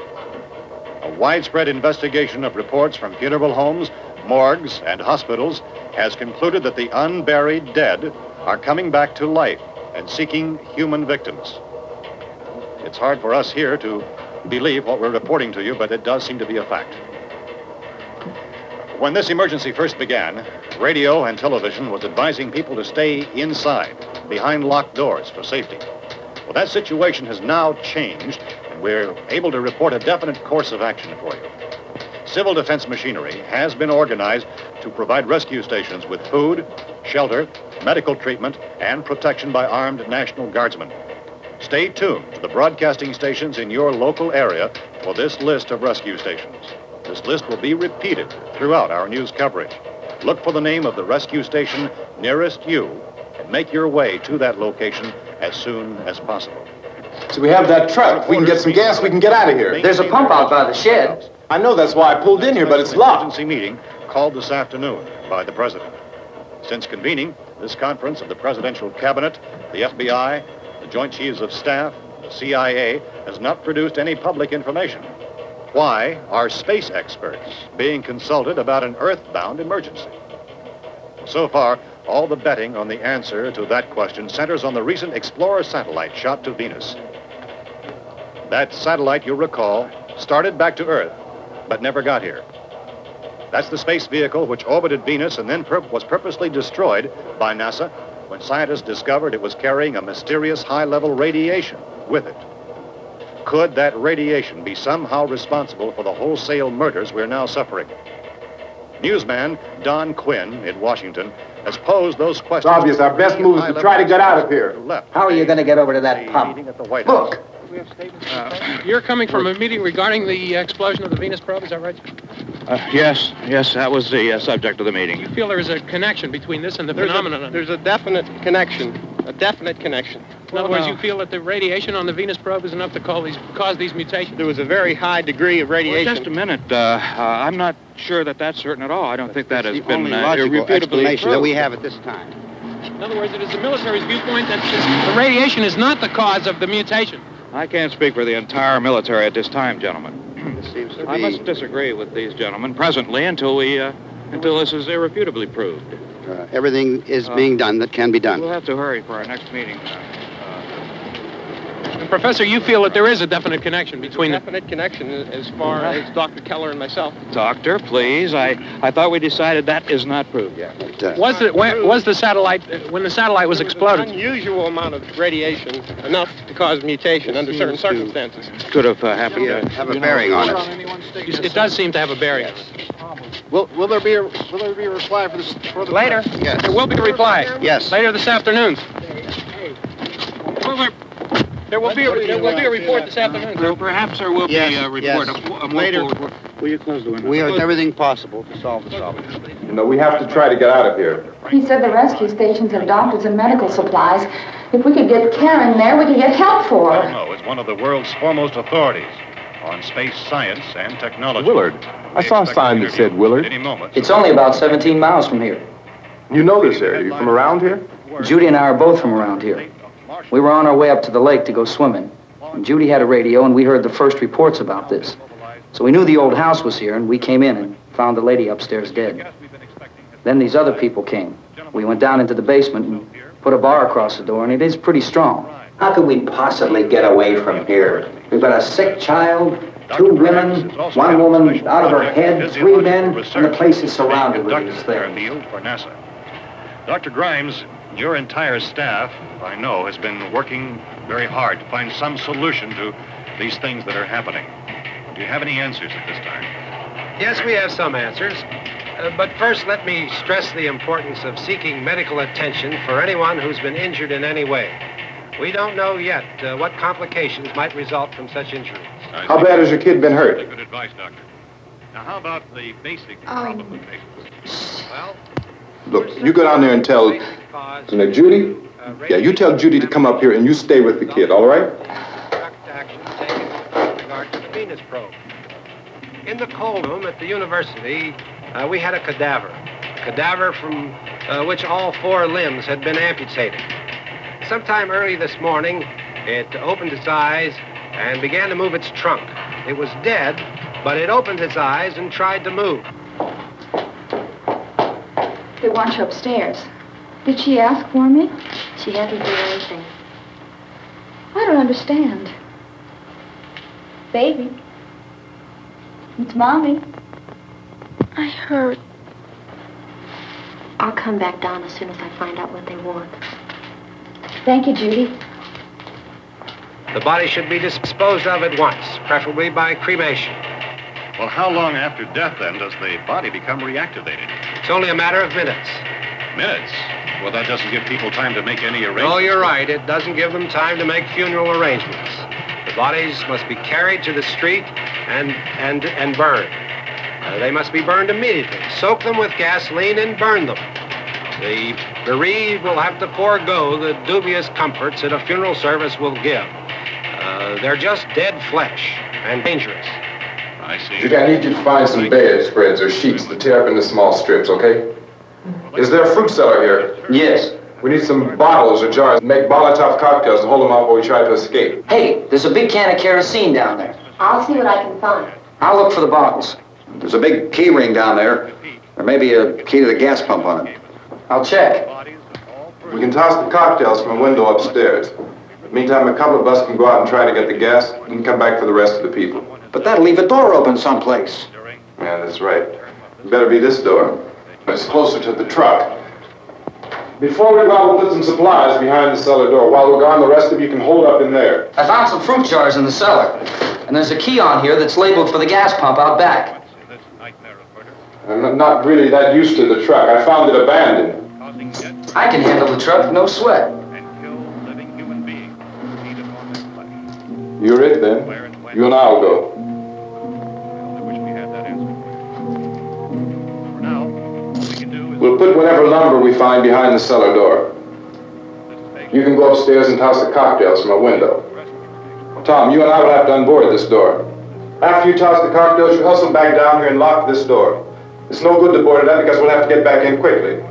A widespread investigation of reports from funeral homes, morgues, and hospitals has concluded that the unburied dead are coming back to life and seeking human victims. It's hard for us here to believe what we're reporting to you, but it does seem to be a fact. When this emergency first began, radio and television was advising people to stay inside, behind locked doors for safety. Well, that situation has now changed, and we're able to report a definite course of action for you. Civil defense machinery has been organized to provide rescue stations with food, shelter, medical treatment, and protection by armed National Guardsmen. Stay tuned to the broadcasting stations in your local area for this list of rescue stations. This list will be repeated throughout our news coverage. Look for the name of the rescue station nearest you and make your way to that location as soon as possible. So we have that truck. If we can get some gas, we can get out of here. There's a pump out by the shed. I know, that's why I pulled in here, but it's locked. Emergency meeting called this afternoon by the president. Since convening this conference of the presidential cabinet, the FBI, the Joint Chiefs of Staff, the CIA has not produced any public information. Why are space experts being consulted about an earthbound emergency? So far, all the betting on the answer to that question centers on the recent Explorer satellite shot to Venus. That satellite, you'll recall, started back to Earth, but never got here. That's the space vehicle which orbited Venus and then was purposely destroyed by NASA when scientists discovered it was carrying a mysterious high-level radiation with it. Could that radiation be somehow responsible for the wholesale murders we're now suffering? Newsman Don Quinn in Washington has posed those questions. It's obvious our best move is to try to get out of here. How are you going to get over to that pump? Look. You're coming from a meeting regarding the explosion of the Venus probe, is that right? Yes, that was the subject of the meeting. You feel there is a connection between this and the phenomenon? There's a definite connection. In other words, you feel that the radiation on the Venus probe is enough to cause these mutations? There was a very high degree of radiation. Well, just a minute. I'm not sure that that's certain at all. I don't think that has been logical explanation that we have at this time. In other words, it is the military's viewpoint that the radiation is not the cause of the mutation. I can't speak for the entire military at this time, gentlemen. This seems to be... I must disagree with these gentlemen presently until this is irrefutably proved. Everything is being done that can be done. We'll have to hurry for our next meeting. Professor, you feel that there is a definite connection between them? Definite connection as far as Dr. Keller and myself. Doctor, please. I thought we decided that is not proved yet. Was the satellite, when the satellite was exploded? An unusual amount of radiation, enough to cause mutation under certain circumstances. Could have happened to have a bearing on it. It does seem to have a bearing. Will there be a reply for the later? Yes. There will be a reply. Yes. Later this afternoon. There will be a report this afternoon. Perhaps there will be a report. Later. Will you close the window? We have everything possible to solve the problem. You know, we have to try to get out of here. He said the rescue stations have doctors and medical supplies. If we could get care in there, we could get help for her. No, it's one of the world's foremost authorities on space science and technology. Willard. I saw a sign that said Willard. Any moment. It's only about 17 miles from here. You know this area. You from around here? Judy and I are both from around here. We were on our way up to the lake to go swimming. And Judy had a radio, and we heard the first reports about this. So we knew the old house was here, and we came in and found the lady upstairs dead. Then these other people came. We went down into the basement and put a bar across the door, and it is pretty strong. How could we possibly get away from here? We've got a sick child, 2 women, 1 woman out of her head, 3 men, and the place is surrounded with these things. For NASA. Dr. Grimes, your entire staff, I know, has been working very hard to find some solution to these things that are happening. Do you have any answers at this time? Yes, we have some answers. But first, let me stress the importance of seeking medical attention for anyone who's been injured in any way. We don't know yet what complications might result from such injuries. How bad has your kid been hurt? Good advice, Doctor. Now, how about the basic problem of patients? Well, Look, you go down there and tell, Judy? Yeah, you tell Judy to come up here and you stay with the kid, all right? Direct action taken with regard to the Venus probe. In the cold room at the university, we had a cadaver from which all 4 limbs had been amputated. Sometime early this morning, it opened its eyes and began to move its trunk. It was dead, but it opened its eyes and tried to move. They want you upstairs. Did she ask for me? She hasn't done anything. I don't understand. Baby. It's Mommy. I heard. I'll come back down as soon as I find out what they want. Thank you, Judy. The body should be disposed of at once, preferably by cremation. Well, how long after death, then, does the body become reactivated? It's only a matter of minutes. Minutes? Well, that doesn't give people time to make any arrangements. No, you're right. It doesn't give them time to make funeral arrangements. The bodies must be carried to the street and burned. They must be burned immediately. Soak them with gasoline and burn them. The bereaved will have to forego the dubious comforts that a funeral service will give. They're just dead flesh and dangerous. I see. Judy, I need you to find some bedspreads or sheets to tear up into small strips, okay? Is there a fruit cellar here? Yes. We need some bottles or jars. Make Molotov cocktails and hold them out while we try to escape. Hey, there's a big can of kerosene down there. I'll see what I can find. I'll look for the bottles. There's a big key ring down there. There may be a key to the gas pump on it. I'll check. We can toss the cocktails from a window upstairs. Meantime, a couple of us can go out and try to get the gas and come back for the rest of the people. But that'll leave a door open someplace. Yeah, that's right. It better be this door. It's closer to the truck. Before we go out, we'll put some supplies behind the cellar door. While we're gone, the rest of you can hold up in there. I found some fruit jars in the cellar. And there's a key on here that's labeled for the gas pump out back. I'm not really that used to the truck. I found it abandoned. I can handle the truck, no sweat. You're it, then. You and I'll go. We'll put whatever lumber we find behind the cellar door. You can go upstairs and toss the cocktails from a window. Tom, you and I will have to unboard this door. After you toss the cocktails, you hustle back down here and lock this door. It's no good to board it up because we'll have to get back in quickly.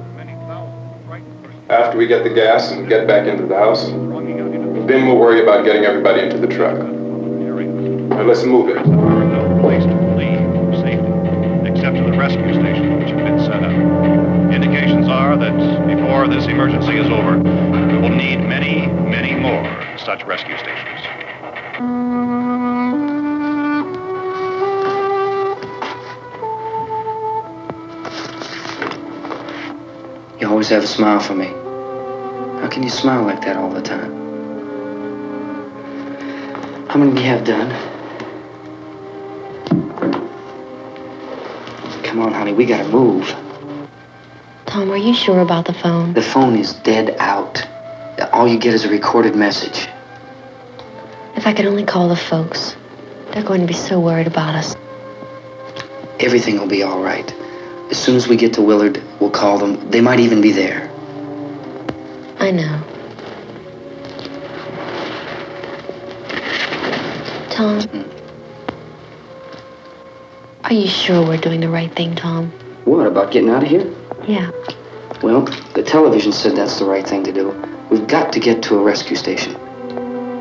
After we get the gas and get back into the house, then we'll worry about getting everybody into the truck. Now let's move it. No place to leave safety, except to the rescue stations which have been set up. Indications are that before this emergency is over, we will need many, many more such rescue stations. You always have a smile for me. How can you smile like that all the time? How many do you have done? Come on, honey, we gotta move. Tom, are you sure about the phone? The phone is dead out. All you get is a recorded message. I could only call the folks. They're going to be so worried about us. Everything will be all right. As soon as we get to Willard, we'll call them. They might even be there. I know. Tom? Are you sure we're doing the right thing, Tom? What, about getting out of here? Yeah. Well, the television said that's the right thing to do. We've got to get to a rescue station.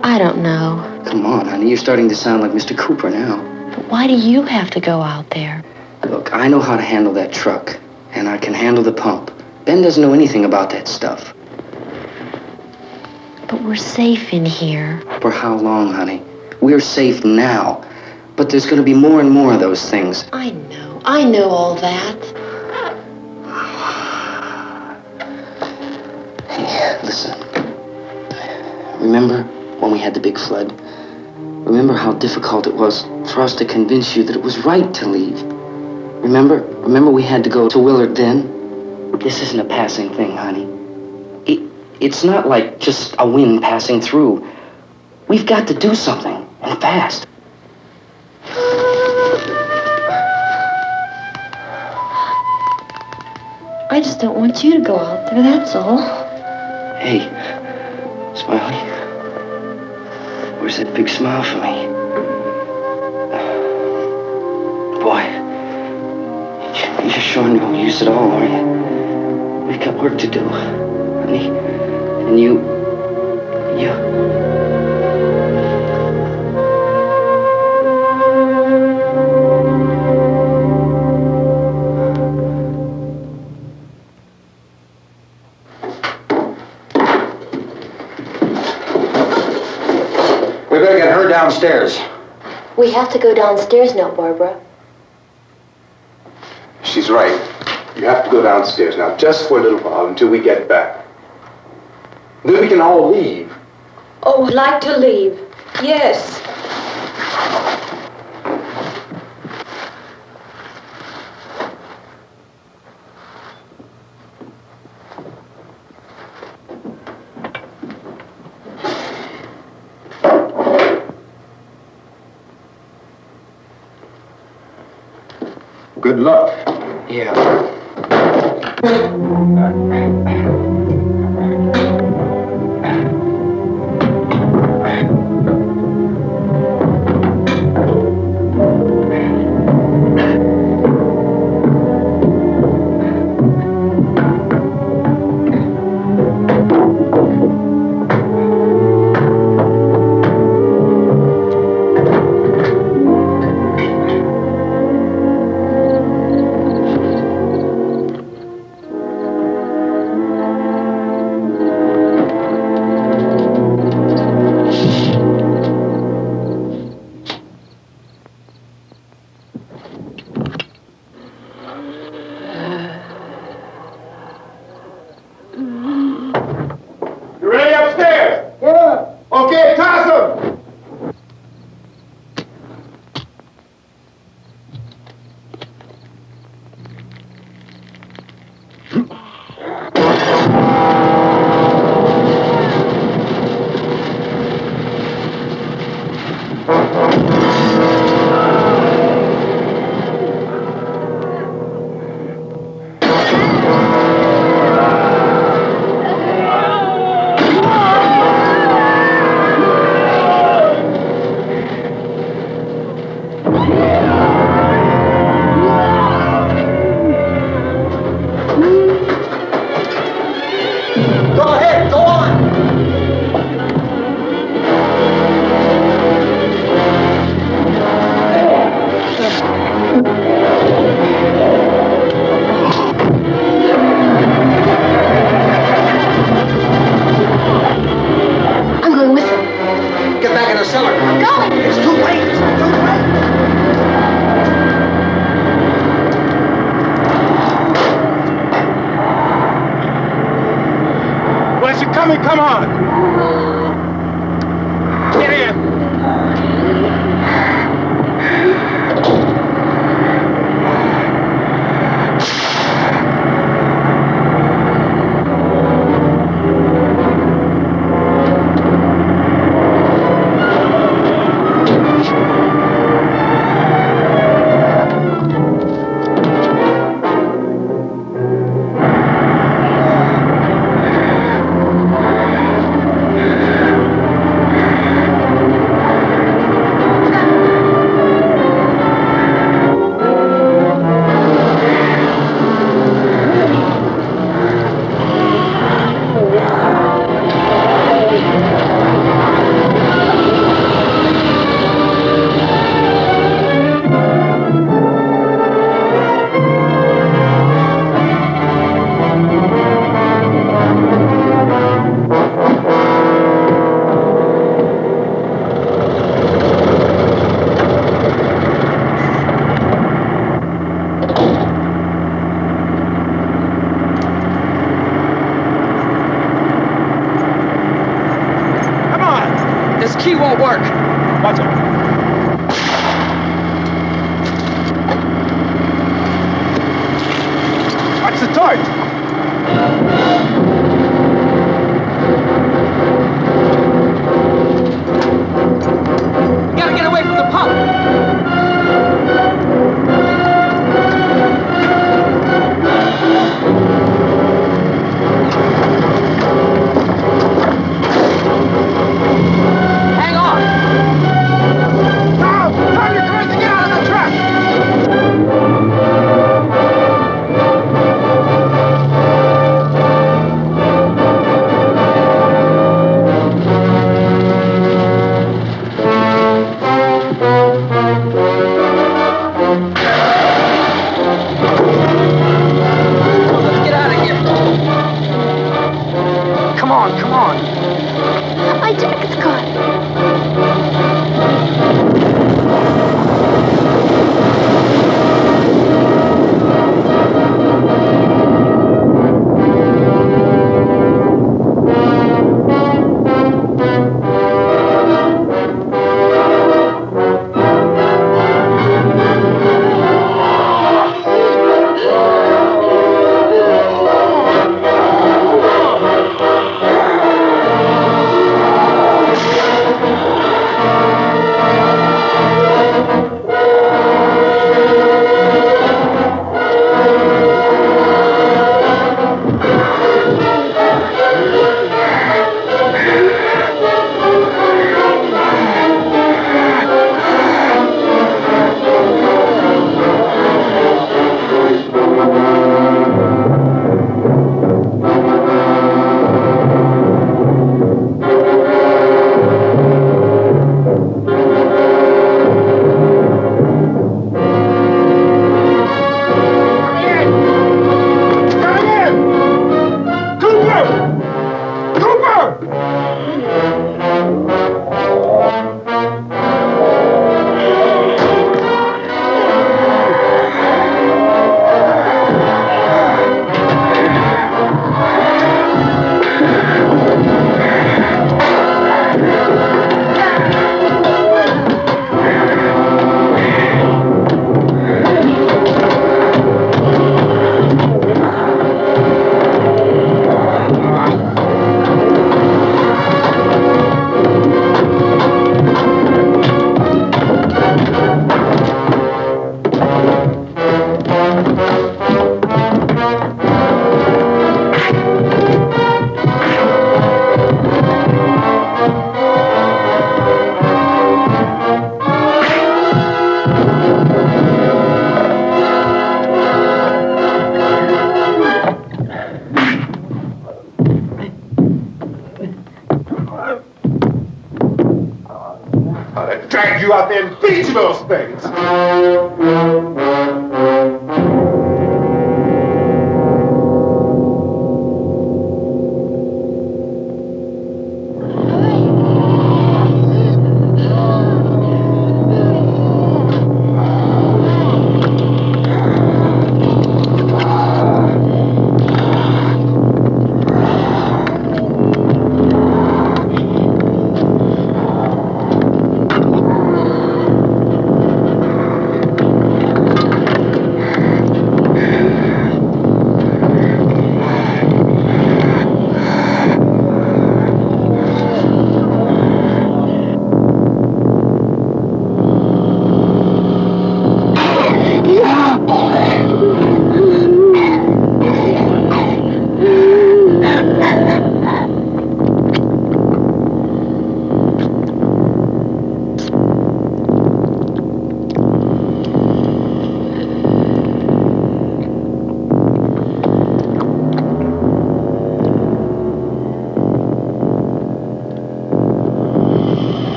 I don't know. Come on, honey. You're starting to sound like Mr. Cooper now. But why do you have to go out there? Look, I know how to handle that truck, and I can handle the pump. Ben doesn't know anything about that stuff. But we're safe in here. For how long, honey? We're safe now. But there's going to be more and more of those things. I know. I know all that. Hey, listen. Remember when we had the big flood? Remember how difficult it was for us to convince you that it was right to leave? Remember we had to go to Willard then? This isn't a passing thing, honey. It's not like just a wind passing through. We've got to do something, and fast. I just don't want you to go out there, that's all. Hey, Smiley. Where's that big smile for me? Boy, you're sure no use at all, are you? We've got work to do, honey. And you... We better get her downstairs. We have to go downstairs now, Barbara. She's right. You have to go downstairs now, just for a little while, until we get back. Then we can all leave. Oh, I'd like to leave. Yes. Good luck. Yeah. Come on! Get in! won't work. Watch it. Watch the torch. We gotta get away from the pump. Hang on. Now, turn your cars and get out of the truck. Let's get out of here. Come on, come on. My jacket's gone. Drag you out there and feed you those things.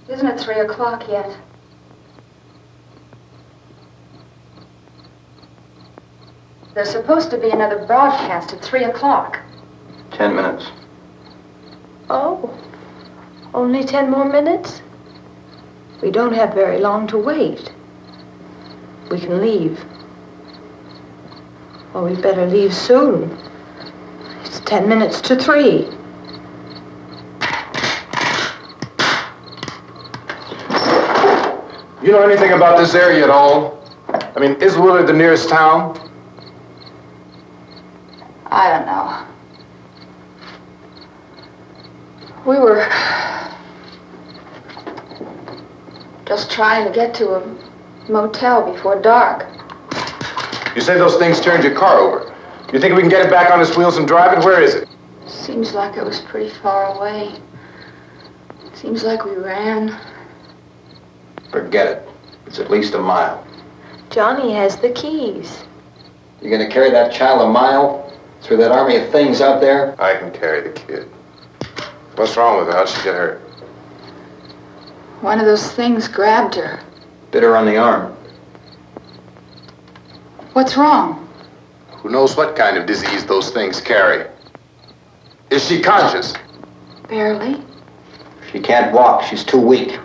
Isn't it 3 o'clock yet? There's supposed to be another broadcast at 3 o'clock. 10 minutes. Oh, only 10 more minutes? We don't have very long to wait. We can leave. Well, we'd better leave soon. It's 10 minutes to 3. You know anything about this area at all? I mean, is Willard the nearest town? I don't know. We were just trying to get to a motel before dark. You say those things turned your car over. You think we can get it back on its wheels and drive it? Where is it? Seems like it was pretty far away. Seems like we ran. Forget it. It's at least a mile. Johnny has the keys. You gonna carry that child a mile through that army of things out there? I can carry the kid. What's wrong with her? How'd she get hurt? One of those things grabbed her. Bit her on the arm. What's wrong? Who knows what kind of disease those things carry? Is she conscious? Barely. She can't walk. She's too weak.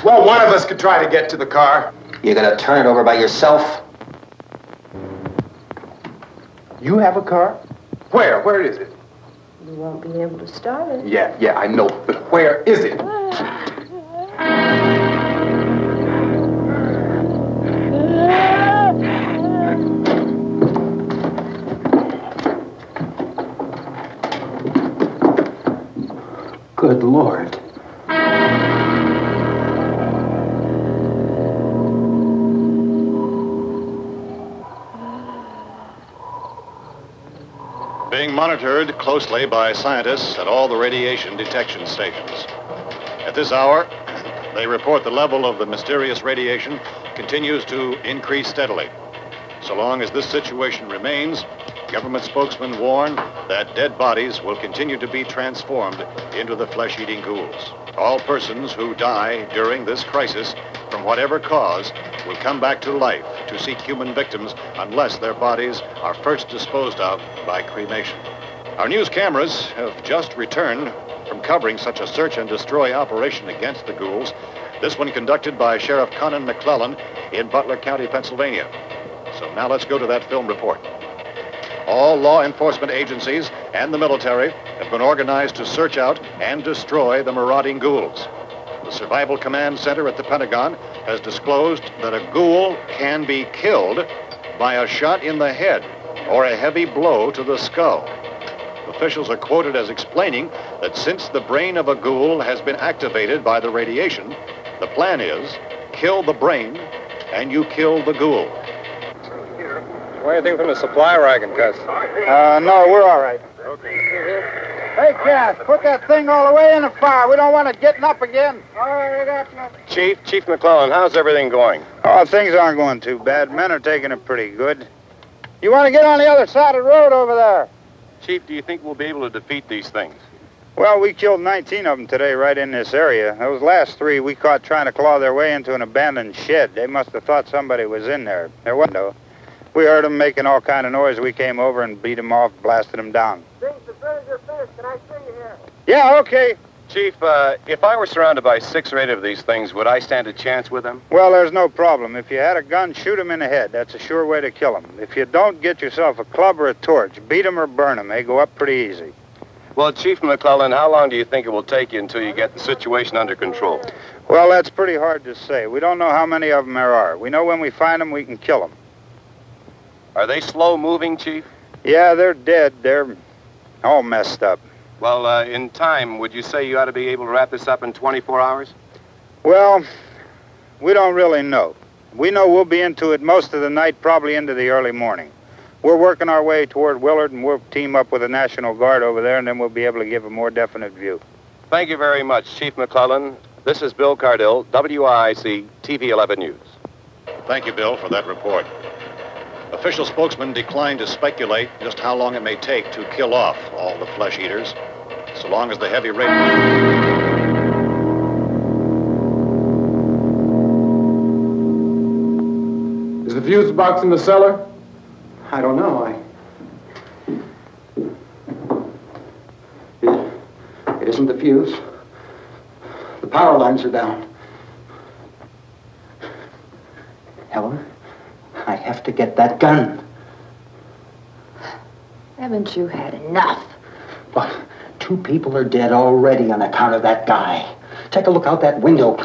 Well, one of us could try to get to the car. You gonna turn it over by yourself? You have a car? Where? Where is it? You won't be able to start it. Yeah, I know. But where is it? Good Lord. Being monitored closely by scientists at all the radiation detection stations. At this hour, they report the level of the mysterious radiation continues to increase steadily. So long as this situation remains, government spokesmen warn that dead bodies will continue to be transformed into the flesh-eating ghouls. All persons who die during this crisis, from whatever cause, will come back to life to seek human victims unless their bodies are first disposed of by cremation. Our news cameras have just returned from covering such a search and destroy operation against the ghouls, this one conducted by Sheriff Conan McClellan in Butler County, Pennsylvania. So now let's go to that film report. All law enforcement agencies and the military have been organized to search out and destroy the marauding ghouls. The Survival Command Center at the Pentagon has disclosed that a ghoul can be killed by a shot in the head or a heavy blow to the skull. Officials are quoted as explaining that since the brain of a ghoul has been activated by the radiation, the plan is kill the brain and you kill the ghoul. What do you think from the supply wagon, Gus? No, we're all right. Okay. Hey, Cass, put that thing all the way in the fire. We don't want it getting up again. All right, Chief McClellan, how's everything going? Oh, things aren't going too bad. Men are taking it pretty good. You want to get on the other side of the road over there? Chief, do you think we'll be able to defeat these things? Well, we killed 19 of them today right in this area. Those last 3 we caught trying to claw their way into an abandoned shed. They must have thought somebody was in there. There wasn't, though. We heard them making all kind of noise. We came over and beat them off, blasted them down. Things as good as your fist. Can I see you here? Yeah, okay. Chief, if I were surrounded by 6 or 8 of these things, would I stand a chance with them? Well, there's no problem. If you had a gun, shoot them in the head. That's a sure way to kill them. If you don't, get yourself a club or a torch. Beat them or burn them. They go up pretty easy. Well, Chief McClellan, how long do you think it will take you until you get the situation under control? Well, that's pretty hard to say. We don't know how many of them there are. We know when we find them, we can kill them. Are they slow-moving, Chief? Yeah, they're dead. They're all messed up. Well, in time, would you say you ought to be able to wrap this up in 24 hours? Well, we don't really know. We know we'll be into it most of the night, probably into the early morning. We're working our way toward Willard, and we'll team up with the National Guard over there, and then we'll be able to give a more definite view. Thank you very much, Chief McClellan. This is Bill Cardill, WIC TV 11 News. Thank you, Bill, for that report. Official spokesmen declined to speculate just how long it may take to kill off all the flesh eaters, so long as the heavy rate... Is the fuse box in the cellar? I don't know. isn't the fuse. The power lines are down. Helen, I have to get that gun. Haven't you had enough? But 2 people are dead already on account of that guy. Take a look out that window.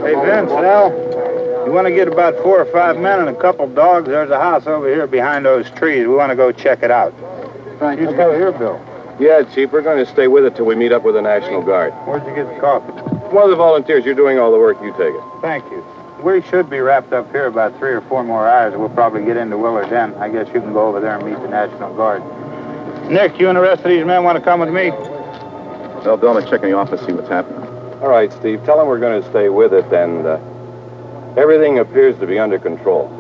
Hey, Vince, Al, you want to get about 4 or 5 men and a couple dogs? There's a house over here behind those trees. We want to go check it out. Thank You you. go here, Bill. Yeah, Chief, we're going to stay with it till we meet up with the National Guard. Where'd you get the coffee? One of the volunteers, you're doing all the work, you take it. Thank you. We should be wrapped up here about 3 or 4 more hours. We'll probably get into Willard then. I guess you can go over there and meet the National Guard. Nick, you and the rest of these men want to come with me? Well, Bill, I'm checking the office, see what's happening. All right, Steve, tell them we're going to stay with it, and everything appears to be under control.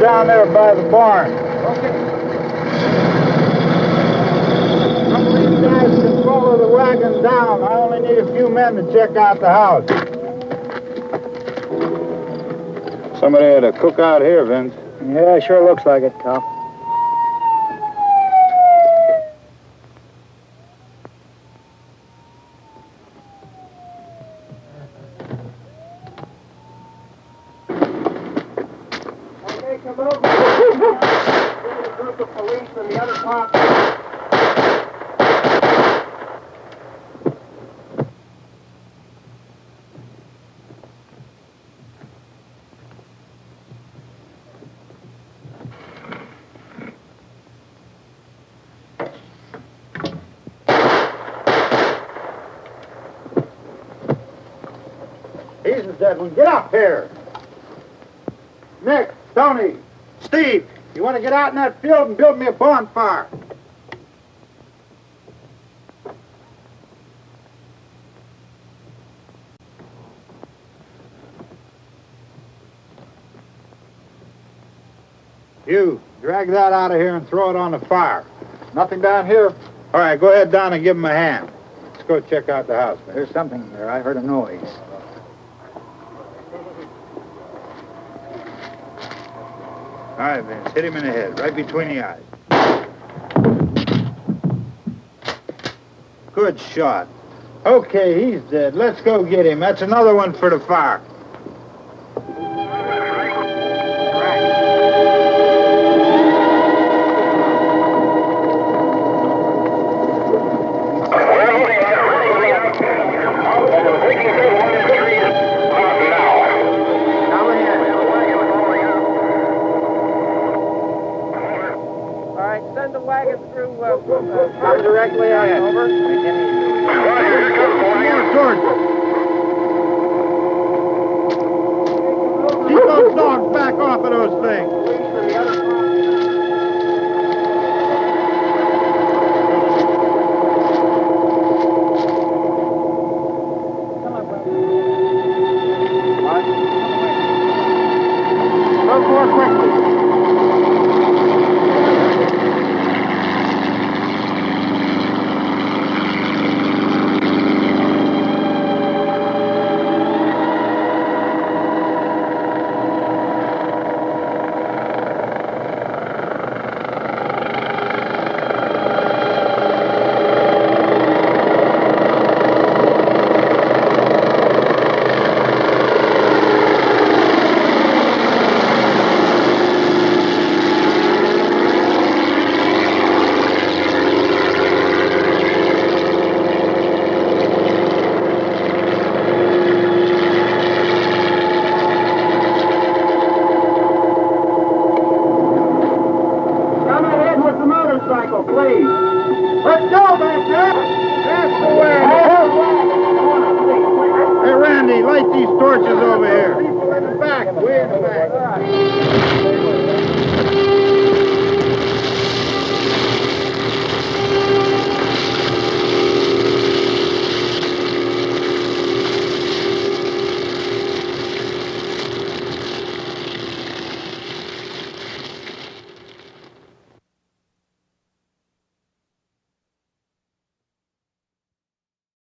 Down there by the barn. Okay. Some of these guys can follow the wagon down. I only need a few men to check out the house. Somebody had a cook out here, Vince. Yeah, sure looks like it, Karl. Come over. There's a group of police in the other part. He's the dead one. Get up here. Nick, Tony, Steve, you want to get out in that field and build me a bonfire? You, drag that out of here and throw it on the fire. Nothing down here. All right, go ahead down and give him a hand. Let's go check out the house. There's something there. I heard a noise. All right, Vince, hit him in the head, right between the eyes. Good shot. Okay, he's dead. Let's go get him. That's another one for the fire. Come directly on over. Keep those dogs back off of those things. Look more quickly. Please. Let's go back there. That's the way. Hey, Randy, light these torches over here.